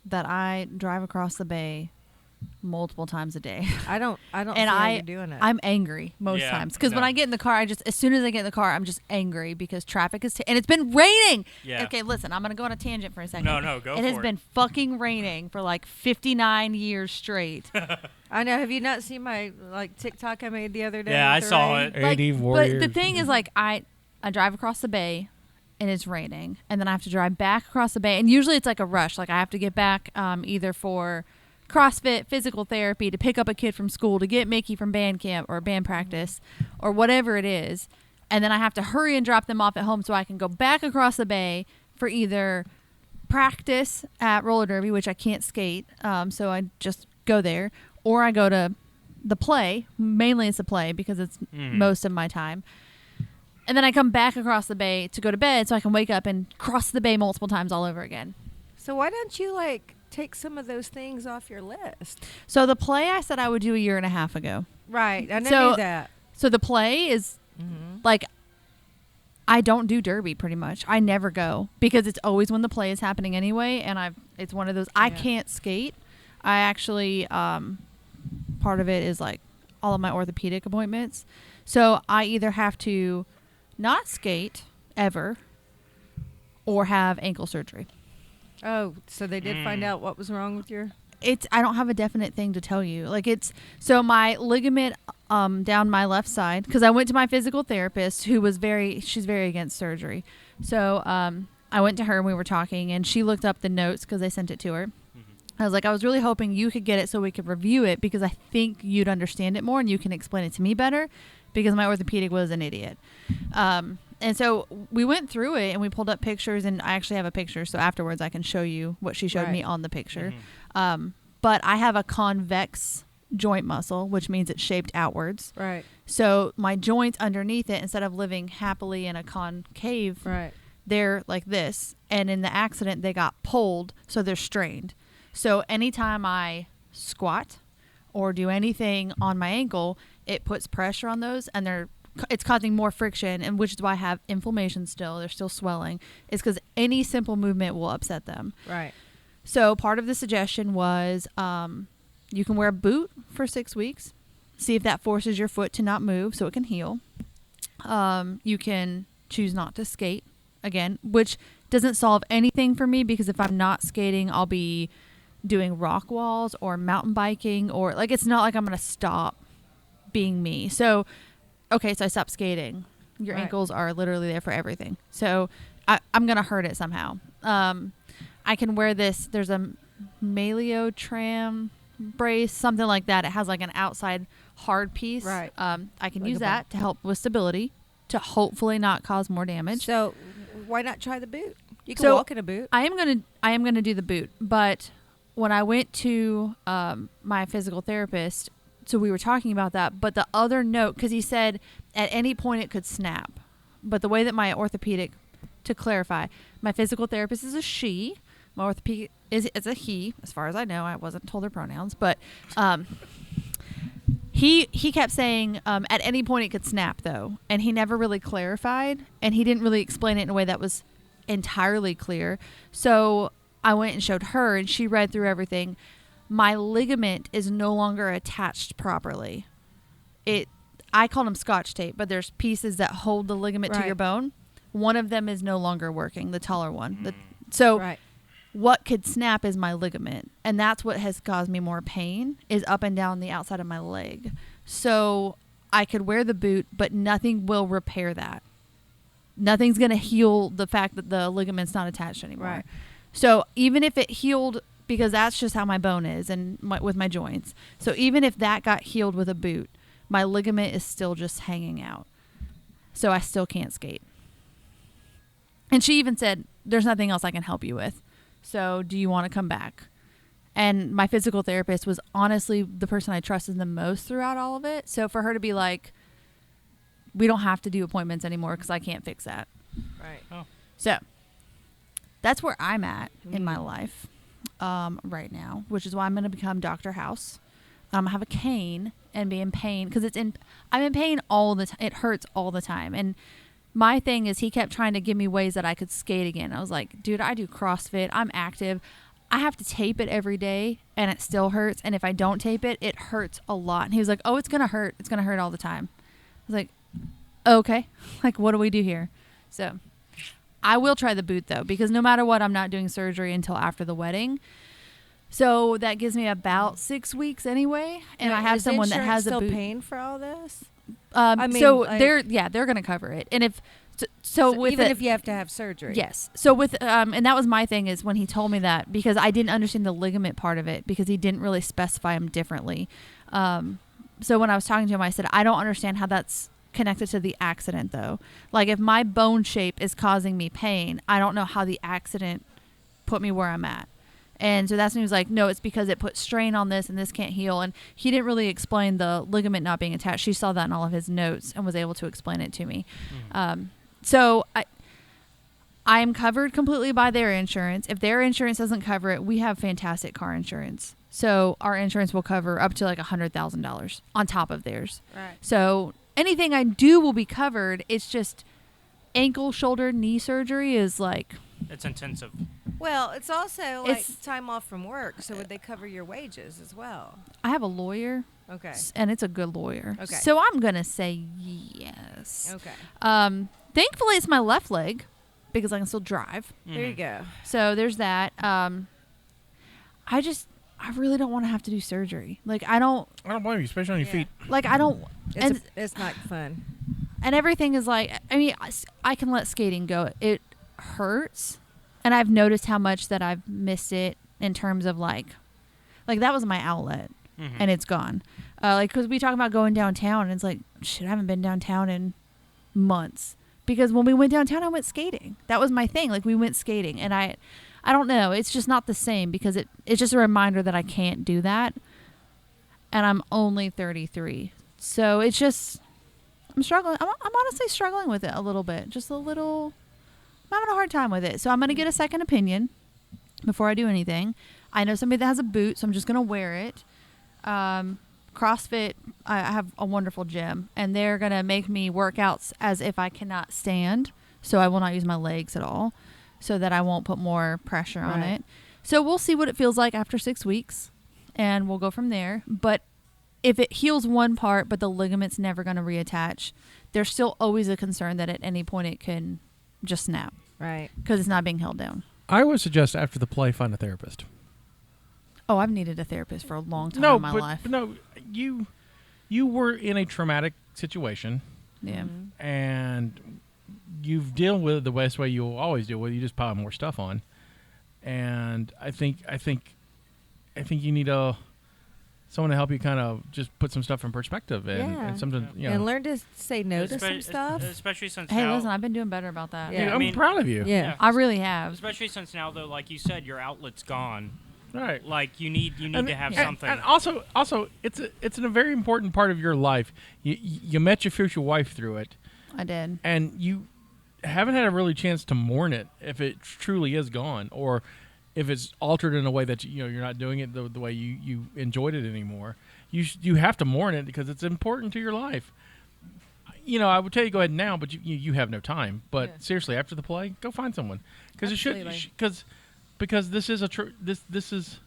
C: that I drive across the bay multiple times a day.
D: I don't
C: and
D: see how you're doing it.
C: I'm angry most
E: Yeah,
C: times because when
E: no.
C: I get in the car, as soon as I get in the car, I'm just angry because traffic is and it's been raining.
E: Yeah.
C: Okay, listen, I'm gonna go on a tangent for a second.
E: No, go
C: It has
E: for
C: been fucking raining for like 59 years straight.
D: I know. Have you not seen my TikTok I made the other day?
E: Yeah, I
D: with the
E: saw
D: rain?
E: it.
B: AD Warrior.
C: But the thing is, I drive across the bay and it's raining, and then I have to drive back across the bay, and usually it's like a rush. Like I have to get back either for CrossFit, physical therapy, to pick up a kid from school, to get Mickey from band camp or band practice or whatever it is, and then I have to hurry and drop them off at home so I can go back across the bay for either practice at roller derby, which I can't skate, so I just go there, or I go to the play. Mainly it's the play because it's most of my time. And then I come back across the bay to go to bed so I can wake up and cross the bay multiple times all over again.
D: So why don't you like take some of those things off your list?
C: So the play I said I would do a year and a half ago.
D: Right. I knew that.
C: So the play is like, I don't do derby pretty much. I never go because it's always when the play is happening anyway. And it's one of those, I can't skate. I actually, part of it is like all of my orthopedic appointments. So I either have to not skate ever or have ankle surgery.
D: Oh, so they did find out what was wrong with your...
C: I don't have a definite thing to tell you. Like so my ligament down my left side, because I went to my physical therapist who was she's very against surgery. So I went to her and we were talking, and she looked up the notes because I sent it to her. I was like, I was really hoping you could get it so we could review it, because I think you'd understand it more and you can explain it to me better, because my orthopedic was an idiot. And so we went through it and we pulled up pictures, and I actually have a picture, so afterwards I can show you what she showed me on the picture. But I have a convex joint muscle, which means it's shaped outwards.
D: Right.
C: So my joints underneath it, instead of living happily in a concave, they're like this. And in the accident, they got pulled, so they're strained. So anytime I squat or do anything on my ankle, it puts pressure on those, and it's causing more friction, and which is why I have inflammation still. They're still swelling. It's because any simple movement will upset them. Right. So part of the suggestion was you can wear a boot for 6 weeks. See if that forces your foot to not move so it can heal. You can choose not to skate, again, which doesn't solve anything for me, because if I'm not skating, I'll be doing rock walls or mountain biking, or like, it's not like I'm going to stop being me. So, okay, so I stopped skating. Your ankles are literally there for everything. So I'm going to hurt it somehow. I can wear this. There's a Maleotram brace, something like that. It has like an outside hard piece. Right. I can use that to help with stability, to hopefully not cause more damage.
D: So why not try the boot? You can walk in a boot.
C: I am gonna do the boot, but when I went to my physical therapist, so we were talking about that, but the other note, because he said at any point it could snap, but the way that my orthopedic, to clarify, my physical therapist is a she, my orthopedic is a he, as far as I know. I wasn't told their pronouns, but he kept saying at any point it could snap, though, and he never really clarified, and he didn't really explain it in a way that was entirely clear. So I went and showed her, and she read through everything. My ligament is no longer attached properly. I call them Scotch tape, but there's pieces that hold the ligament to your bone. One of them is no longer working, the taller one. What could snap is my ligament, and that's what has caused me more pain, is up and down the outside of my leg. So I could wear the boot, but nothing will repair that. Nothing's going to heal the fact that the ligament's not attached anymore. Right. So even if it healed, because that's just how my bone is and with my joints. So even if that got healed with a boot, my ligament is still just hanging out. So I still can't skate. And she even said, there's nothing else I can help you with. So do you want to come back? And my physical therapist was honestly the person I trusted the most throughout all of it. So for her to be like, we don't have to do appointments anymore because I can't fix that.
D: Right.
E: Oh.
C: So that's where I'm at in my life right now, which is why I'm going to become Dr. House. Have a cane and be in pain, because I'm in pain all the time. It hurts all the time. And my thing is, he kept trying to give me ways that I could skate again. I was like, dude, I do CrossFit. I'm active. I have to tape it every day, and it still hurts. And if I don't tape it, it hurts a lot. And he was like, oh, it's going to hurt. It's going to hurt all the time. I was like, okay. Like, what do we do here? So I will try the boot, though, because no matter what, I'm not doing surgery until after the wedding. So that gives me about 6 weeks anyway. And I have someone that has a boot.
D: Still paying for all this?
C: They're going to cover it. And So with
D: even
C: it,
D: if you have to have surgery.
C: yes. So with and that was my thing is when he told me that, because I didn't understand the ligament part of it because he didn't really specify them differently. So when I was talking to him, I said, I don't understand how that's connected to the accident though. Like if my bone shape is causing me pain, I don't know how the accident put me where I'm at. And so that's when he was like, no, it's because it put strain on this and this can't heal. And he didn't really explain the ligament not being attached. She saw that in all of his notes and was able to explain it to me. So I'm covered completely by their insurance. If their insurance doesn't cover it, we have fantastic car insurance. So our insurance will cover up to like $100,000 on top of theirs.
D: Right.
C: So anything I do will be covered. It's just ankle, shoulder, knee surgery is like...
E: It's intensive.
D: Well, it's also like
C: It's-
D: time off from work, so would they cover your wages as well?
C: I have a lawyer,
D: Okay.
C: and it's a good lawyer.
D: Okay.
C: So I'm going to say yes.
D: Okay.
C: Thankfully, it's my left leg because I can still drive.
D: There you go.
C: So there's that. I really don't want to have to do surgery. Like, I don't
B: blame you, especially on your
D: Yeah.
B: feet.
C: like, I don't, and,
D: It's not fun.
C: and everything is like, I mean, I can let skating go. It hurts. And I've noticed how much that I've missed it in terms of like that was my outlet and it's gone. Like, cause we talk about going downtown and it's like, shit, I haven't been downtown in months because when we went downtown, I went skating. That was my thing. Like we went skating and I don't know. It's just not the same because it's just a reminder that I can't do that. And I'm only 33. So it's just, I'm struggling. I'm honestly struggling with it a little bit, just a little. I'm having a hard time with it. So I'm going to get a second opinion before I do anything. I know somebody that has a boot, so I'm just going to wear it. CrossFit, I have a wonderful gym, and they're going to make me workouts as if I cannot stand. So I will not use my legs at all so that I won't put more pressure on
D: Right.
C: it. So we'll see what it feels like after 6 weeks, and we'll go from there. But if it heals one part, but the ligament's never going to reattach, there's still always a concern that at any point it can just snap.
D: Right.
C: Because it's not being held down.
B: I would suggest after the play, find a therapist.
C: Oh, I've needed a therapist for a long time
B: No,
C: in my
B: but
C: life.
B: no, you were in a traumatic situation,
C: Yeah.
B: and you've dealt with it the best way you'll always deal with it. You just pile more stuff on, and I think you need someone to help you kind of just put some stuff in perspective and something, you know.
D: And learn to say no to some stuff.
E: Especially since
C: Hey,
E: now,
C: listen, I've been doing better about that.
D: Yeah.
B: I'm
E: I mean-
B: proud of you.
D: Yeah.
C: I really have.
E: especially since now though, like you said, your outlet's gone.
B: Right.
E: Like you need to have
C: Yeah.
E: something.
B: And also, it's a very important part of your life. You met your future wife through it,
C: I did.
B: and you haven't had a really chance to mourn it if it truly is gone, or if it's altered in a way that you're not doing it the way you enjoyed it anymore. You have to mourn it because it's important to your life. I would tell you go ahead now, but you have no time. But
D: Yeah.
B: seriously, after the play, go find someone because
D: Absolutely.
B: because this is this is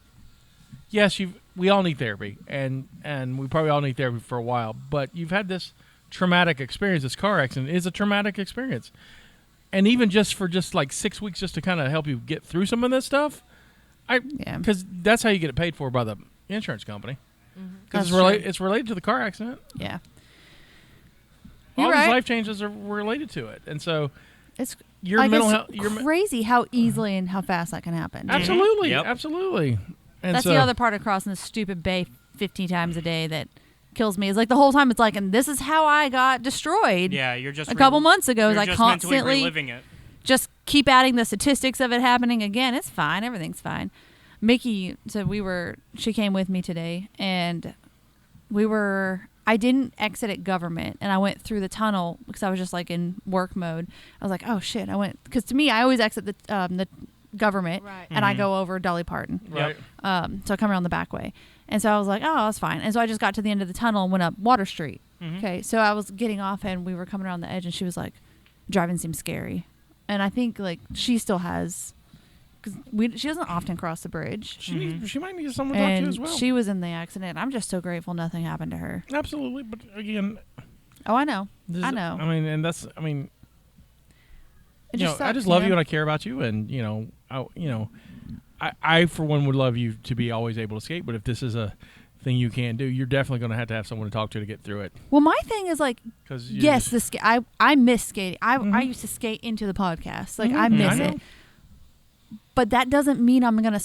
B: yes, we all need therapy and we probably all need therapy for a while. But you've had this traumatic experience. This car accident is a traumatic experience, and even just for like 6 weeks, just to kind of help you get through some of this stuff,
C: Yeah.
B: because that's how you get it paid for by the insurance company. Because
C: That's true.
B: it's related to the car accident.
C: Yeah.
B: All
C: You're
B: these
C: right.
B: life changes are related to it, and so
C: It's
B: your
C: like,
B: mental
C: it's
B: health. Your
C: crazy how easily and how fast that can happen.
B: absolutely,
E: Yep.
B: absolutely. And
C: That's
B: so,
C: the other part of crossing this stupid bay 15 times a day that kills me. Is like the whole time it's like, and this is how I got destroyed.
E: yeah, you're just
C: A couple months ago,
E: You're
C: I
E: just mentally
C: constantly
E: reliving it.
C: just keep adding the statistics of it happening again. It's fine. Everything's fine. Mickey said she came with me today, and I didn't exit at government, and I went through the tunnel because I was just like in work mode. I was like, oh shit, because to me, I always exit the government,
D: Right.
C: and I go over Dolly Parton.
B: right.
C: So I come around the back way. And so I was like, oh, that's fine. And so I just got to the end of the tunnel and went up Water Street. Okay. So I was getting off and we were coming around the edge and she was like, driving seems scary. And I think like she still has, because she doesn't often cross the bridge.
B: She might need someone to talk to
C: And
B: as well.
C: she was in the accident. I'm just so grateful nothing happened to her.
B: Absolutely, but again,
C: Oh, I know.
B: I
C: know.
B: I mean, and that's. I mean,
C: It
B: I
C: sucks,
B: just love you and I care about you, and I for one would love you to be always able to skate. But if this is thing you can do. You're definitely going to have someone to talk to get through it.
C: Well, my thing is like,
B: 'Cause
C: yes, I miss skating. I used to skate into the podcast. Like I miss it. But that doesn't mean I'm going to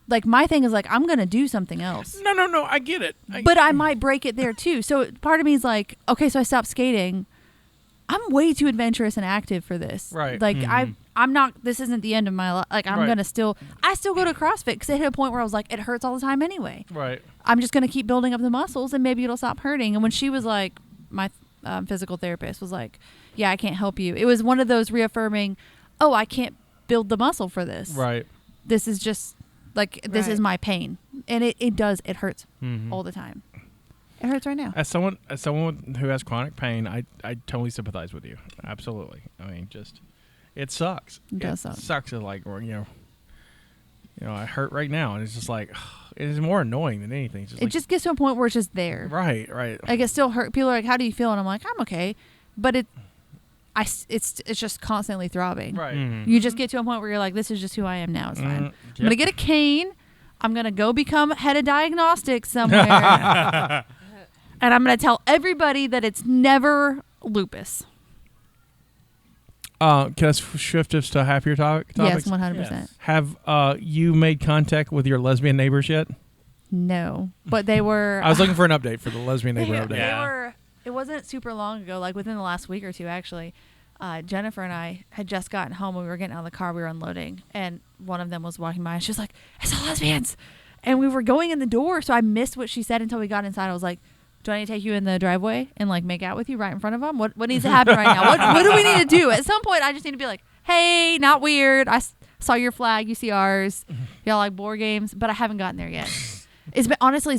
C: like, my thing is like, I'm going to do something else.
B: No, I get it.
C: But I might break it there too. So part of me is like, okay, so I stopped skating. I'm way too adventurous and active for this.
B: Right.
C: Like I'm not, this isn't the end of my life. Like I'm going to I still go to CrossFit because it hit a point where I was like, it hurts all the time anyway.
B: Right.
C: I'm just going to keep building up the muscles and maybe it'll stop hurting. And when she was like, my physical therapist was like, yeah, I can't help you. It was one of those reaffirming, oh, I can't build the muscle for this.
B: Right.
C: This is just like, this is my pain. And it hurts all the time. It hurts right now.
B: As someone who has chronic pain, I totally sympathize with you. Absolutely. I mean, it sucks.
C: It does suck.
B: It sucks. Like, I hurt right now, and it's just like, it is more annoying than anything. It's just
C: it just gets to a point where it's just there.
B: Right.
C: Like, it still hurt. People are like, how do you feel? And I'm like, I'm okay. But it's just constantly throbbing.
B: Right.
C: You just get to a point where you're like, this is just who I am now. It's fine. I'm going to get a cane. I'm going to go become head of diagnostics somewhere. And I'm going to tell everybody that it's never lupus.
B: Can I shift us to happier topics?
C: Yes, 100%.
E: Yes.
B: Have you made contact with your lesbian neighbors yet?
C: No, but they were.
B: I was looking for an update for the lesbian neighbor update.
C: They were. It wasn't super long ago, like within the last week or two, actually. Jennifer and I had just gotten home when we were getting out of the car. We were unloading, and one of them was walking by, and she was like, "I saw lesbians," and we were going in the door, so I missed what she said until we got inside. I was like, do I need to take you in the driveway and like make out with you right in front of them? What needs to happen right now? What do we need to do? At some point, I just need to be like, hey, not weird. I saw your flag. You see ours. Y'all like board games, but I haven't gotten there yet. It's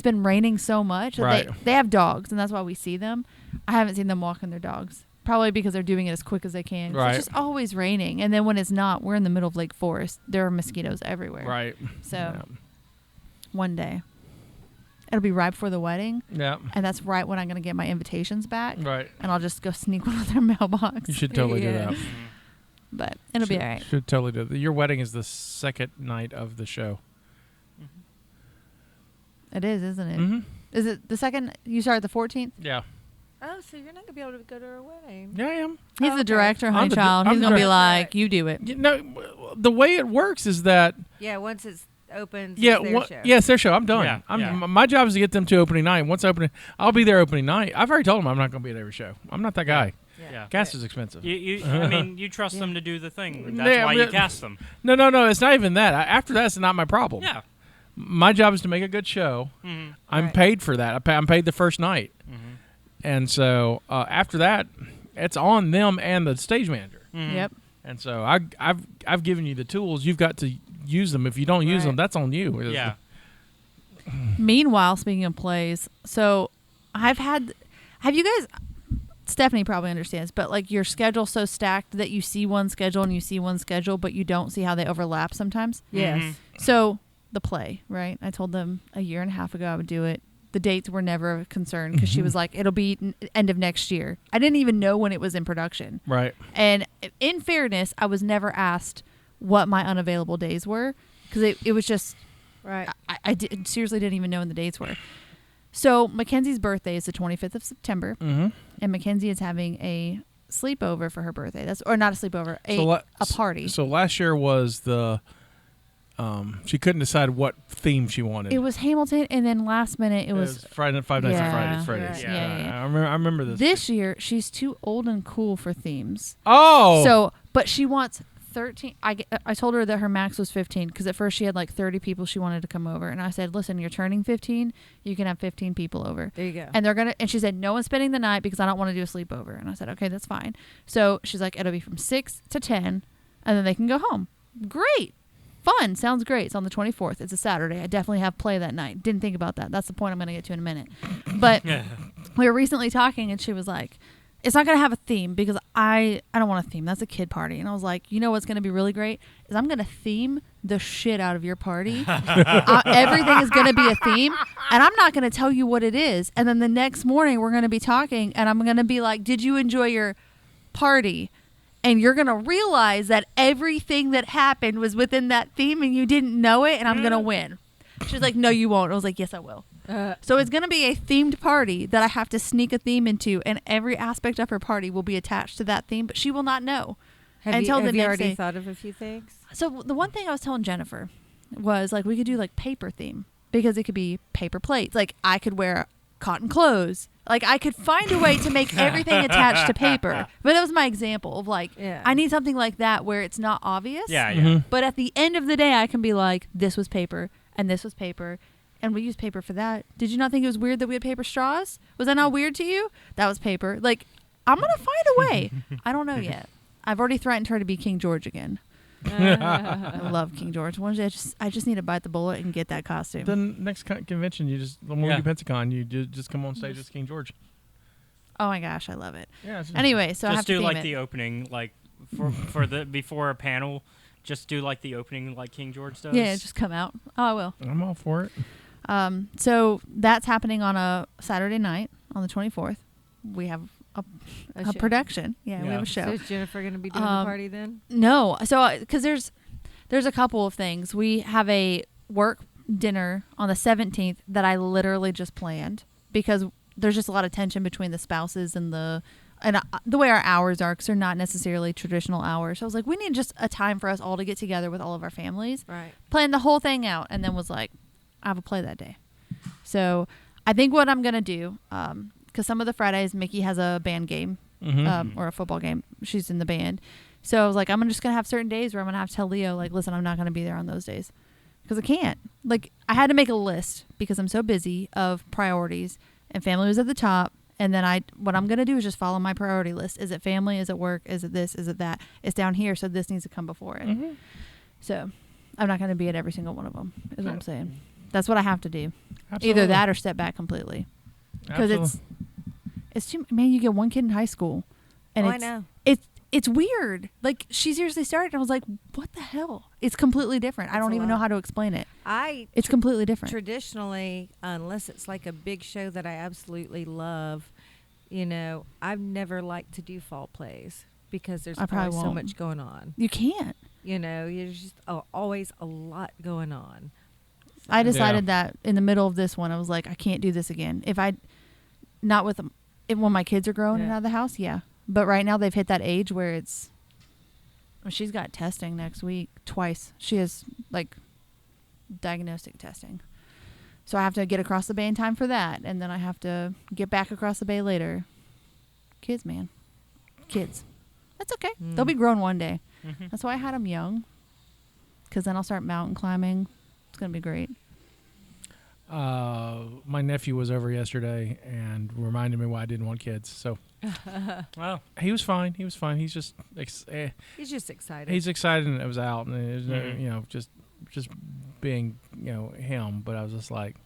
C: been raining so much.
B: Right.
C: They have dogs, and that's why we see them. I haven't seen them walking their dogs. Probably because they're doing it as quick as they can.
B: Right.
C: It's just always raining. And then when it's not, we're in the middle of Lake Forest. There are mosquitoes everywhere.
B: Right.
C: So one day. It'll be right before the wedding.
B: Yeah.
C: And that's right when I'm going to get my invitations back.
B: Right.
C: And I'll just go sneak one of their mailbox.
B: You should totally do that.
C: But it'll be all right.
B: Should totally do that. Your wedding is the second night of the show.
C: It is, isn't it?
B: Mm-hmm.
C: Is it the second? You start the 14th?
B: Yeah.
D: Oh, so you're not going to be able to go to her wedding.
B: Yeah, I am.
C: He's the director, honey
B: I'm the
C: child.
B: I'm
C: He's
B: the
C: going to be
B: director.
C: like, you do it.
B: The way it works is that
D: Yeah, once it's open,
B: yeah,
D: it's their show.
B: yeah, it's their show. I'm done.
E: Yeah,
B: My job is to get them to opening night. Once opening, I'll be there opening night. I've already told them I'm not going to be at every show. I'm not that guy.
E: Yeah.
B: Gas is expensive.
E: I mean, you trust them to do the thing. That's why you cast them.
B: No. It's not even that. After that's not my problem.
E: Yeah.
B: My job is to make a good show.
E: Mm-hmm.
B: I'm paid for that. I'm paid the first night.
E: Mm-hmm.
B: And so after that, it's on them and the stage manager.
E: Mm-hmm.
C: Yep.
B: And so I've given you the tools. You've got to use them. If you don't use them, that's on you.
E: Yeah.
C: Meanwhile, speaking of plays, so have you guys, Stephanie probably understands, but like your schedule's so stacked that you see one schedule and you see one schedule, but you don't see how they overlap sometimes?
D: Yes.
E: Mm-hmm.
C: So the play, right? I told them a year and a half ago I would do it. The dates were never a concern because she was like, it'll be end of next year. I didn't even know when it was in production.
B: Right.
C: And in fairness, I was never asked what my unavailable days were because it was just,
D: Right.
C: I seriously didn't even know when the dates were. So Mackenzie's birthday is the 25th of September, and Mackenzie is having a sleepover for her birthday. Or not a sleepover, a party.
B: So last year was the she couldn't decide what theme she wanted.
C: It was Hamilton, and then last minute it was
B: Friday, Five Nights at
C: Yeah.
B: Freddy's.
C: Yeah.
B: I remember this.
C: This year she's too old and cool for themes.
B: Oh.
C: So, but she wants 13. I told her that her max was 15 because at first she had like 30 people she wanted to come over, and I said, "Listen, you're turning 15. You can have 15 people over."
D: There you go.
C: And and she said, "No one's spending the night because I don't want to do a sleepover." And I said, "Okay, that's fine." So she's like, "It'll be from 6 to 10, and then they can go home." Great. Fun. Sounds great. It's on the 24th. It's a Saturday. I definitely have play that night. Didn't think about that. That's the point I'm going to get to in a minute. But we were recently talking, and she was like, it's not going to have a theme because I don't want a theme. That's a kid party. And I was like, you know what's going to be really great is I'm going to theme the shit out of your party. Everything is going to be a theme, and I'm not going to tell you what it is. And then the next morning we're going to be talking, and I'm going to be like, did you enjoy your party? And you're going to realize that everything that happened was within that theme and you didn't know it, and I'm going to win. She's like, no, you won't. I was like, yes, I will. So it's going to be a themed party that I have to sneak a theme into, and every aspect of her party will be attached to that theme, but she will not know.
D: Have you
C: next
D: already
C: day.
D: thought of a few things?
C: So the one thing I was telling Jennifer was like we could do like paper theme because it could be paper plates. Like I could wear cotton clothes. Like I could find a way to make everything attached to paper. But that was my example of like I need something like that where it's not obvious.
E: Yeah,
B: Mm-hmm.
C: But at the end of the day, I can be like, this was paper and this was paper. And we used paper for that. Did you not think it was weird that we had paper straws? Was that not weird to you? That was paper. Like, I'm going to find a way. I don't know yet. I've already threatened her to be King George again. I love King George. One day I just need to bite the bullet and get that costume.
B: The next convention, the movie Pensacon, you just come on stage as King George.
C: Oh my gosh, I love it.
B: Yeah.
C: Anyway, so I have
E: just
C: to
E: do
C: theme
E: like
C: it.
E: the opening, like for the before a panel. Just do like the opening, like King George does.
C: Yeah, just come out. Oh, I will.
B: I'm all for it.
C: So that's happening on a Saturday night on the 24th. We have a production. Yeah, we have a show.
D: So is Jennifer going to be doing the party then?
C: No. So, because there's a couple of things. We have a work dinner on the 17th that I literally just planned because there's just a lot of tension between the spouses and the way our hours are because they're not necessarily traditional hours. So I was like, we need just a time for us all to get together with all of our families.
D: Right.
C: Planned the whole thing out and then was like, I have a play that day. So I think what I'm going to do, because some of the Fridays Mickey has a band game or a football game. She's in the band. So I was like, I'm just going to have certain days where I'm going to have to tell Leo, like, listen, I'm not going to be there on those days. Because I can't. Like, I had to make a list because I'm so busy of priorities and family was at the top. And then what I'm going to do is just follow my priority list. Is it family? Is it work? Is it this? Is it that? It's down here. So this needs to come before it. Mm-hmm. So I'm not going to be at every single one of them is what I'm saying. That's what I have to do.
B: Absolutely.
C: Either that or step back completely. Because it's too, man, you get one kid in high school. And
D: I know.
C: It's weird. Like, she seriously started, and I was like, what the hell? It's completely different. I don't even know how to explain it. It's completely different.
D: Traditionally, unless it's like a big show that I absolutely love, I've never liked to do fall plays because there's probably so much going on.
C: You can't.
D: There's just always a lot going on.
C: I decided that in the middle of this one, I was like, I can't do this again. When my kids are growing and out of the house, yeah. But right now they've hit that age where she's got testing next week twice. She has like diagnostic testing. So I have to get across the bay in time for that. And then I have to get back across the bay later. Kids, man. Kids. That's okay. They'll be grown one day. Mm-hmm. That's why I had them young. Because then I'll start mountain climbing. It's going to be great.
B: My nephew was over yesterday and reminded me why I didn't want kids. So,
E: well,
B: he was fine. He's just
D: he's just excited.
B: He's excited and it was out and it was, just being him. But I was just like,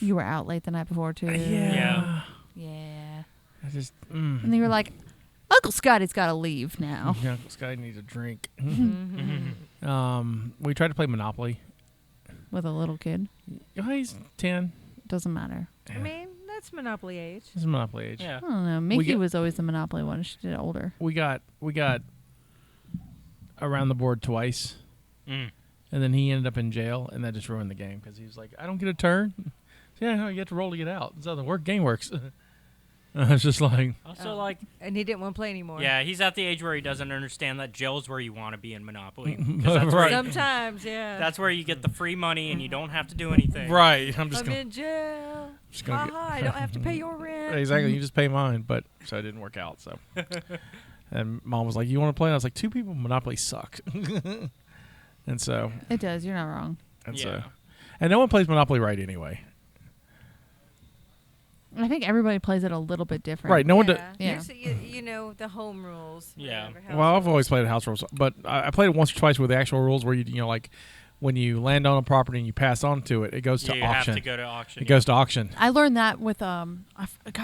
C: you were out late the night before too.
B: Yeah. I just
C: and you were like, Uncle Scotty's got to leave now.
B: Yeah, Uncle Scotty needs a drink. We tried to play Monopoly.
C: With a little kid?
B: Oh, he's 10.
C: Doesn't matter.
D: I mean, that's Monopoly age.
B: It's Monopoly age.
E: Yeah.
C: I don't know. Mickey was always the Monopoly one. She did it older.
B: We got around the board twice. And then he ended up in jail, and that just ruined the game because he was like, I don't get a turn. Yeah, no, you have to roll to get out. That's how the game works. I was just like...
E: Also,
D: and he didn't want to play anymore.
E: Yeah, he's at the age where he doesn't understand that jail's where you want to be in Monopoly.
B: Right.
D: Sometimes, yeah.
E: That's where you get the free money and you don't have to do anything.
B: Right. I'm
D: in jail. I don't have to pay your rent.
B: Exactly. You just pay mine. But so it didn't work out. So, and Mom was like, "You want to play?" And I was like, 2 people Monopoly suck. And so
C: it does. You're not wrong.
B: And so, and no one plays Monopoly right anyway.
C: I think everybody plays it a little bit different.
B: Right. No one does.
D: Yeah. The home rules.
E: Yeah.
B: Well, I've always played house rules, but I played it once or twice with the actual rules where you like when you land on a property and you pass on to it, it goes to auction.
E: You have to go to auction.
B: It goes to auction.
C: I learned that with God,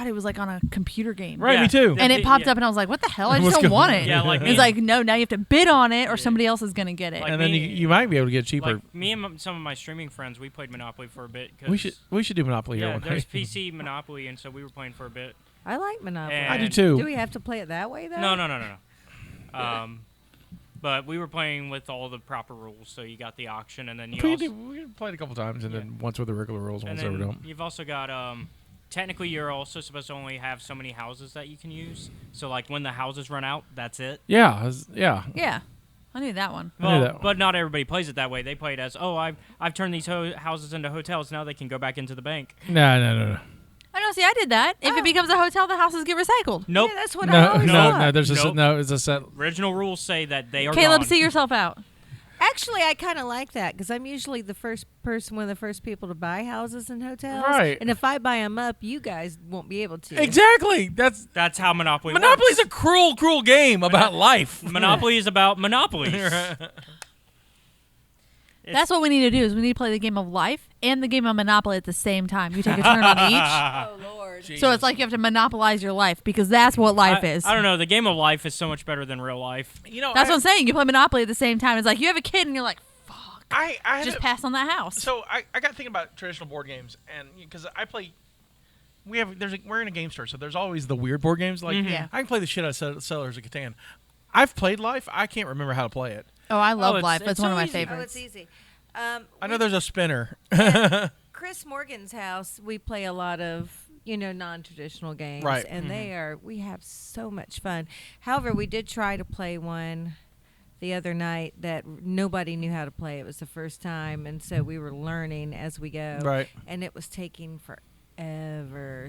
C: it was like on a computer game.
B: Right, me too.
C: And it popped up, and I was like, "What the hell? I just don't want it."
E: Yeah, like
C: it's like, no, now you have to bid on it, or somebody else is gonna get it.
E: Like
B: and then you might be able to get cheaper.
E: Like me and some of my streaming friends, we played Monopoly for a bit.
B: We should do Monopoly here one
E: there's
B: day.
E: PC Monopoly, and so we were playing for a bit.
D: I like Monopoly.
E: And
B: I do too.
D: Do we have to play it that way though?
E: No. But we were playing with all the proper rules, so you got the auction, and then you
B: We played a couple times, and then once with the regular rules,
E: and
B: once
E: then
B: overdone.
E: you've also got technically you're also supposed to only have so many houses that you can use. So like when the houses run out, that's it.
B: Yeah.
C: Yeah, I knew that one.
B: I knew that one.
E: But not everybody plays it that way. They play it as, I've turned these houses into hotels. Now they can go back into the bank.
B: No.
C: I don't see. I did that. If it becomes a hotel, the houses get recycled.
E: Nope.
D: Yeah, that's what I always thought.
B: No. There's
E: Nope.
B: it's a set.
E: Original rules say that they are
C: Caleb,
E: gone.
C: see yourself out.
D: Actually, I kind of like that because I'm usually the first person, one of the first people to buy houses and hotels.
B: Right.
D: And if I buy them up, you guys won't be able to.
B: Exactly.
E: That's how Monopoly
B: Monopoly's
E: works.
B: a cruel game about life.
E: Monopoly is about monopolies.
C: That's what we need to do. Is we need to play the game of life and the game of Monopoly at the same time. You take a turn on each.
D: Oh Lord.
C: So it's like you have to monopolize your life because that's what life is.
E: I don't know. The game of life is so much better than real life.
B: You know,
C: That's what I'm saying. You play Monopoly at the same time. It's like you have a kid and you're like, fuck.
B: I
C: Just pass on that house.
B: So I got thinking about traditional board games, and because I play, we're in a game store, so there's always the weird board games. Like
C: Yeah.
B: I can play the shit out of Settlers of Catan. I've played Life. I can't remember how to play it.
C: Oh, I love
E: it's-
C: life.
E: it's
C: That's one
E: so
C: of my
E: easy.
D: Oh,
C: favorites.
D: it's easy.
B: I know there's a spinner.
D: Chris Morgan's house, we play a lot of, non-traditional games.
B: Right.
D: And we have so much fun. However, we did try to play one the other night that nobody knew how to play. It was the first time, and so we were learning as we go.
B: Right.
D: And it was taking forever.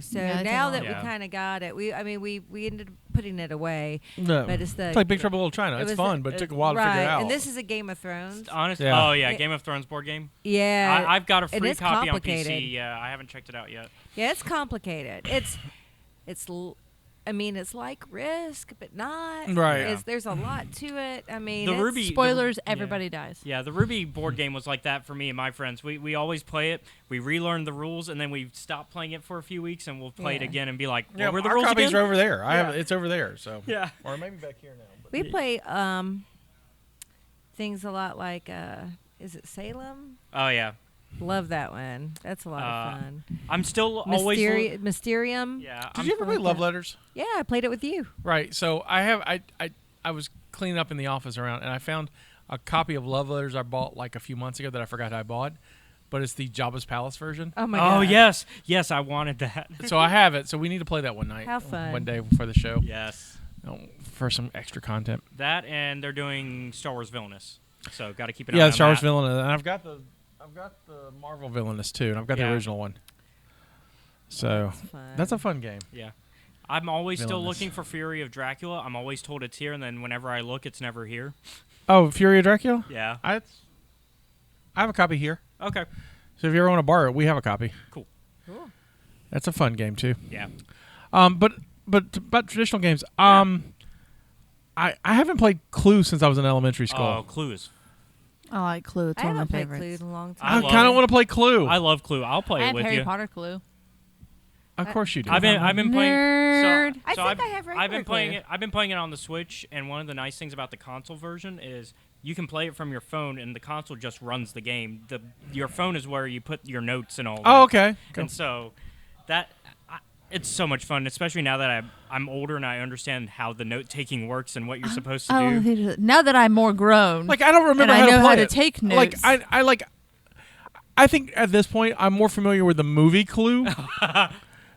D: So
C: Yeah, it took
D: now
C: a
D: that
E: while.
D: we
E: Yeah.
D: kind of got it, we ended up putting it away.
B: No.
D: But it's the
B: It's like Big Trouble in Little China.
D: it
B: It's
D: was
B: fun, but it took a while to figure it out.
D: And this is a Game of Thrones.
E: Honestly,
B: Yeah.
E: oh yeah,
D: Yeah.
E: Game of Thrones board game.
D: Yeah.
E: I've got a
D: and
E: free
D: it's
E: copy on
D: complicated.
E: PC. Yeah, I haven't checked it out yet.
D: Yeah, it's complicated. It's like Risk, but not.
B: Right.
D: There's a lot to it. I mean,
E: The
D: it's-
E: Ruby-
C: Spoilers,
E: yeah.
C: everybody dies.
E: Yeah, the Ruby board game was like that for me and my friends. We always play it. We relearn the rules, and then we stop playing it for a few weeks, and we'll play it
D: Yeah.
E: again and be like, what
B: Yeah,
E: were the
B: our
E: rules
B: copies
E: again?
B: are over there.
E: Yeah.
B: It's over there. So
E: Yeah.
B: or maybe back here now. But
D: We play things a lot like is it Salem?
E: Oh yeah,
D: Love that one. That's a lot of fun.
E: I'm still always.
D: Mysterium.
E: Yeah,
B: did
E: I'm,
B: you ever play
D: like
B: Love
D: that.
B: Letters?
D: Yeah, I played it with you.
B: Right. So I was cleaning up in the office around, and I found a copy of Love Letters I bought like a few months ago that I forgot I bought, but it's the Jabba's Palace version.
D: Oh my god.
E: Oh yes, I wanted that.
B: So I have it. So we need to play that one night.
D: How fun.
B: One day for the show.
E: Yes,
B: For some extra content.
E: that and they're doing Star Wars Villainous, so got to keep an eye
B: Yeah,
E: on
B: Star Wars
E: that.
B: Villainous, and I've got the Marvel Villainous too, and I've got the
E: Yeah.
B: original one. So
D: Fun.
B: that's a fun game.
E: Yeah. I'm always still
B: Villainous.
E: looking for Fury of Dracula. I'm always told it's here, and then whenever I look, it's never here.
B: Oh, Fury of Dracula.
E: Yeah.
B: I have a copy here.
E: Okay.
B: So if you ever want to borrow it, we have a copy.
E: Cool.
B: That's a fun game too.
E: Yeah.
B: But about traditional games, I haven't played Clue since I was in elementary school.
E: Oh, Clue is.
C: I like Clue. It's
D: I
C: one of
D: haven't
C: my
D: played Clue
C: favorites.
D: in a long
E: I
B: I
D: time.
E: love-
B: kind of want to play Clue.
E: I love Clue. I'll play
C: I
E: it
C: have
E: with
C: Harry
E: you.
C: Potter Clue.
B: Of course you do.
E: I've been playing.
C: Nerd.
E: So,
D: I
E: so
D: think
E: I've,
D: I have
E: I've been
D: regular
E: playing
D: Clue.
E: it. I've been playing it on the Switch, and one of the nice things about the console version is you can play it from your phone, and the console just runs the game. Your phone is where you put your notes and all.
B: Oh,
E: that.
B: okay.
E: And so it's so much fun, especially now that I'm older and I understand how the note taking works and what you're supposed to
C: Oh,
E: do.
C: now that I'm more grown,
B: Like I don't remember
C: and
B: how
C: I know
B: to play
C: how to
B: it.
C: take
B: Like
C: notes.
B: I think at this point I'm more familiar with the movie Clue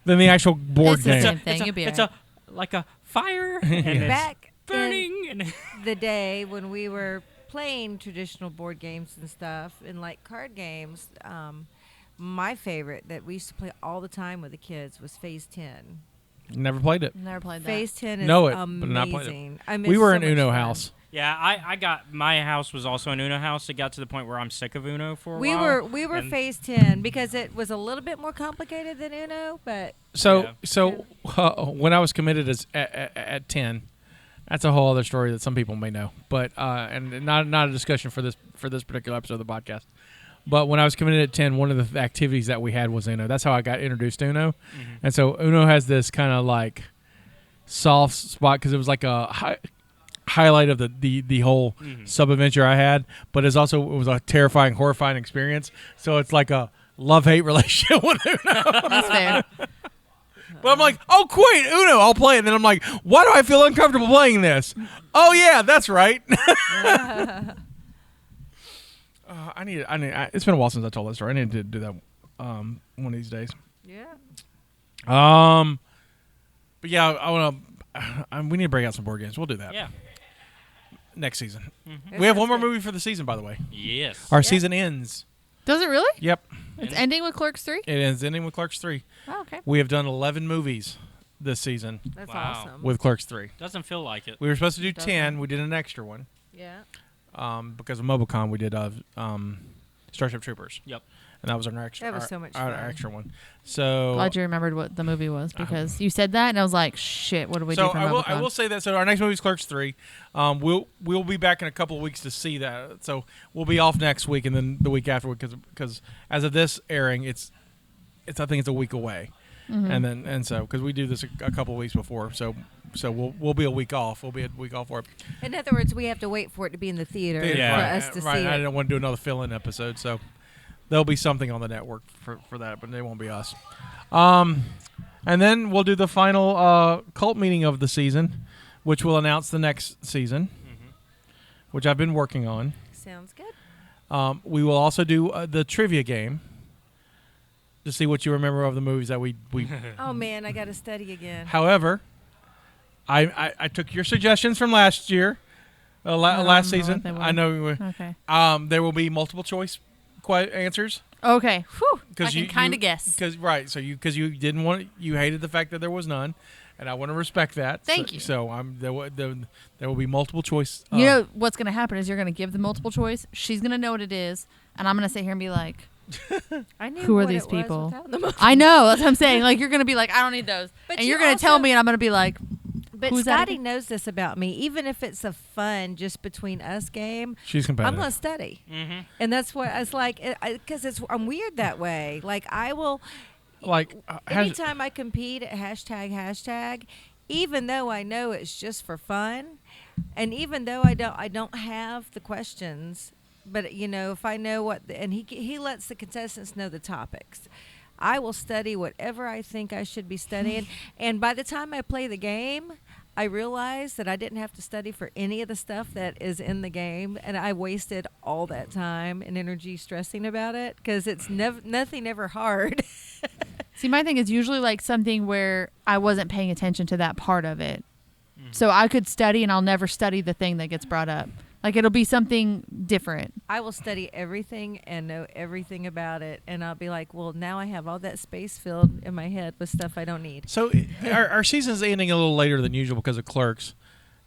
B: than the actual board
C: It's the
B: game.
C: same thing. You'll be
E: It's
C: all
E: like a fire and it's
D: Back in
E: burning. And
D: the day when we were playing traditional board games and stuff, and like card games, my favorite that we used to play all the time with the kids was Phase 10.
B: Never played it.
C: Never played that.
D: Phase 10 is
B: Know it, but
D: amazing.
B: not played it.
D: I miss
B: We were
D: so
B: in
D: much
B: Uno
D: fun.
B: house.
E: yeah, I got my house was also an Uno house. It got to the point where I'm sick of Uno for a
D: We
E: while.
D: were
E: and-
D: Phase 10 because it was a little bit more complicated than Uno, but
B: So when I was committed at 10, that's a whole other story that some people may know, but and not a discussion for this particular episode of the podcast. But when I was committed at 10, one of the activities that we had was Uno. That's how I got introduced to Uno.
E: Mm-hmm.
B: And so Uno has this kind of like soft spot because it was like a highlight of the whole
E: Mhm.
B: sub-adventure I had, but it was a terrifying, horrifying experience. So it's like a love-hate relationship with Uno.
C: That's fair.
B: But I'm like, oh, quit, Uno, I'll play it. And then I'm like, why do I feel uncomfortable playing this? Oh, yeah, that's right. It's been a while since I told that story. I need to do that one of these days.
D: Yeah.
B: But yeah, I want to. We need to break out some board games. We'll do that.
E: Yeah.
B: Next season.
E: Mm-hmm.
B: We have one more movie for the season, by the way.
E: Yes.
B: Our season ends.
C: Does it really?
B: Yep.
C: It's ending with Clerks 3?
B: It ends ending with Clerks 3.
C: Oh, okay.
B: We have done 11 movies this season
D: That's
E: Wow.
D: awesome.
B: with Clerks 3.
E: Doesn't feel like it.
B: We were supposed to do
D: Doesn't.
B: 10. We did an extra one.
D: Yeah.
B: Because of MobileCon, we did Starship Troopers.
E: Yep.
B: And that was our extra.
D: That was so much
B: our
D: fun.
B: extra one. So
C: Glad you remembered what the movie was because you said that and I was like, shit, what do we do for MobileCon?
B: I will say that. So our next movie is Clerks 3. We'll be back in a couple of weeks to see that. So we'll be off next week and then the week after because as of this airing, it's I think it's a week away, and so because we do this a couple of weeks before, so we'll be a week off. We'll be a week off for it.
D: In other words, we have to wait for it to be in the theater for us to see
B: I
D: it.
B: don't want to do another fill-in episode, so there'll be something on the network for that, but it won't be us. And then we'll do the final cult meeting of the season, which will announce the next season, which I've been working on.
D: Sounds good.
B: We will also do the trivia game to see what you remember of the movies that we
D: Oh man, I got to study again.
B: However, I took your suggestions from last year, last season. I know.
C: Okay.
B: There will be multiple choice answers.
C: Okay. Whew. I
B: You
C: can kind of guess.
B: So you didn't want, you hated the fact that there was none, and I want to respect that.
C: Thank you.
B: So there will be multiple choice.
C: You know what's going to happen is you're going to give the multiple choice. She's going to know what it is, and I'm going to sit here and be like,
D: I knew
C: who are
D: what
C: these
D: it was
C: people?
D: without the mo-
C: I know. That's what I'm saying. Like, you're going to be like, I don't need those.
D: But
C: and
D: you
C: you're going to tell
D: also-
C: me, and I'm going to be like,
D: But
C: Who's that
D: Scotty
C: again?
D: knows this about me. Even if it's a fun just between us game,
B: She's competitive.
D: I'm going to study.
E: Mm-hmm.
D: And that's what it's like, because I'm weird that way. Like I will,
B: Like
D: anytime I compete at hashtag, even though I know it's just for fun, and even though I don't have the questions, but you know, if I know what, and he lets the contestants know the topics, I will study whatever I think I should be studying. And by the time I play the game, I realize that I didn't have to study for any of the stuff that is in the game, and I wasted all that time and energy stressing about it because it's nothing ever hard.
C: see, my thing is usually like something where I wasn't paying attention to that part of it. So I could study and I'll never study the thing that gets brought up. Like it'll be something different.
D: I will study everything and know everything about it, and I'll be like, well, now I have all that space filled in my head with stuff I don't need.
B: So our season's ending a little later than usual because of Clerks,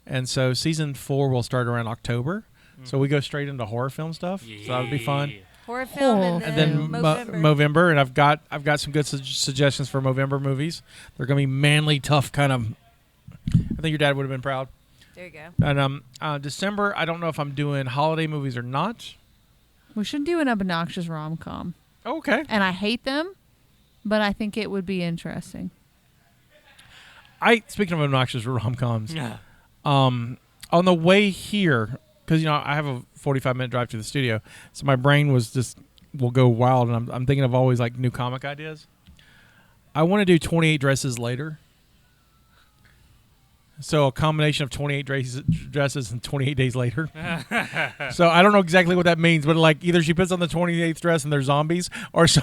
B: and so season 4 will start around October. So we go straight into horror film stuff. So that would be fun.
D: Horror film
C: Oh.
D: and then Movember.
B: Movember, and I've got some good suggestions for Movember movies. They're gonna be manly, tough kind of. I think your dad would have been proud.
D: There you go.
B: And December, I don't know if I'm doing holiday movies or not.
C: We should do an obnoxious rom-com.
B: Okay.
C: And I hate them, but I think it would be interesting.
B: Speaking of obnoxious rom-coms,
E: Yeah.
B: on the way here, because I have a 45-minute drive to the studio, so my brain will go wild, and I'm thinking of always like new comic ideas. I want to do 28 Dresses Later. So a combination of 28 dresses and 28 days later. So I don't know exactly what that means, but like either she puts on the 28th dress and they're zombies, or so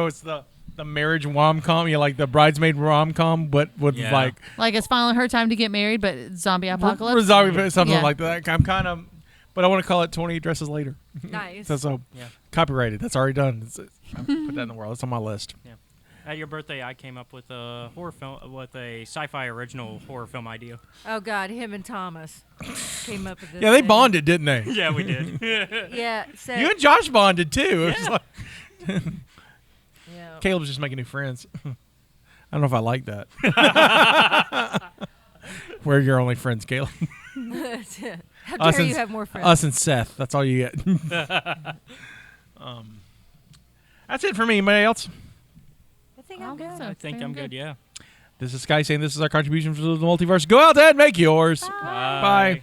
B: it's the marriage rom-com, like the bridesmaid rom-com, but with like
C: it's finally her time to get married, but zombie apocalypse.
B: Zombie, something
C: Yeah.
B: like that. I'm kind of, but I want to call it 28 Dresses Later.
D: Nice.
B: So
E: Yeah.
B: copyrighted. That's already done. I put that in the world. That's on my list.
E: Yeah. At your birthday, I came up with a horror film, with a sci-fi original horror film idea.
D: Oh God, him and Thomas came up with this.
B: Yeah, they
D: thing.
B: bonded, didn't they?
E: Yeah, we did.
D: Yeah. So
B: You and Josh bonded too. It was like,
D: yeah.
B: Caleb's just making new friends. I don't know if I like that. We're your only friends, Caleb.
D: How dare you have more friends?
B: Us and Seth. That's all you get. That's it for me. Anybody else?
D: I think I'm good.
C: So
E: I think I'm good, yeah.
B: This is Sky saying this is our contribution to the multiverse. Go out there and make yours.
E: Bye.
B: Bye.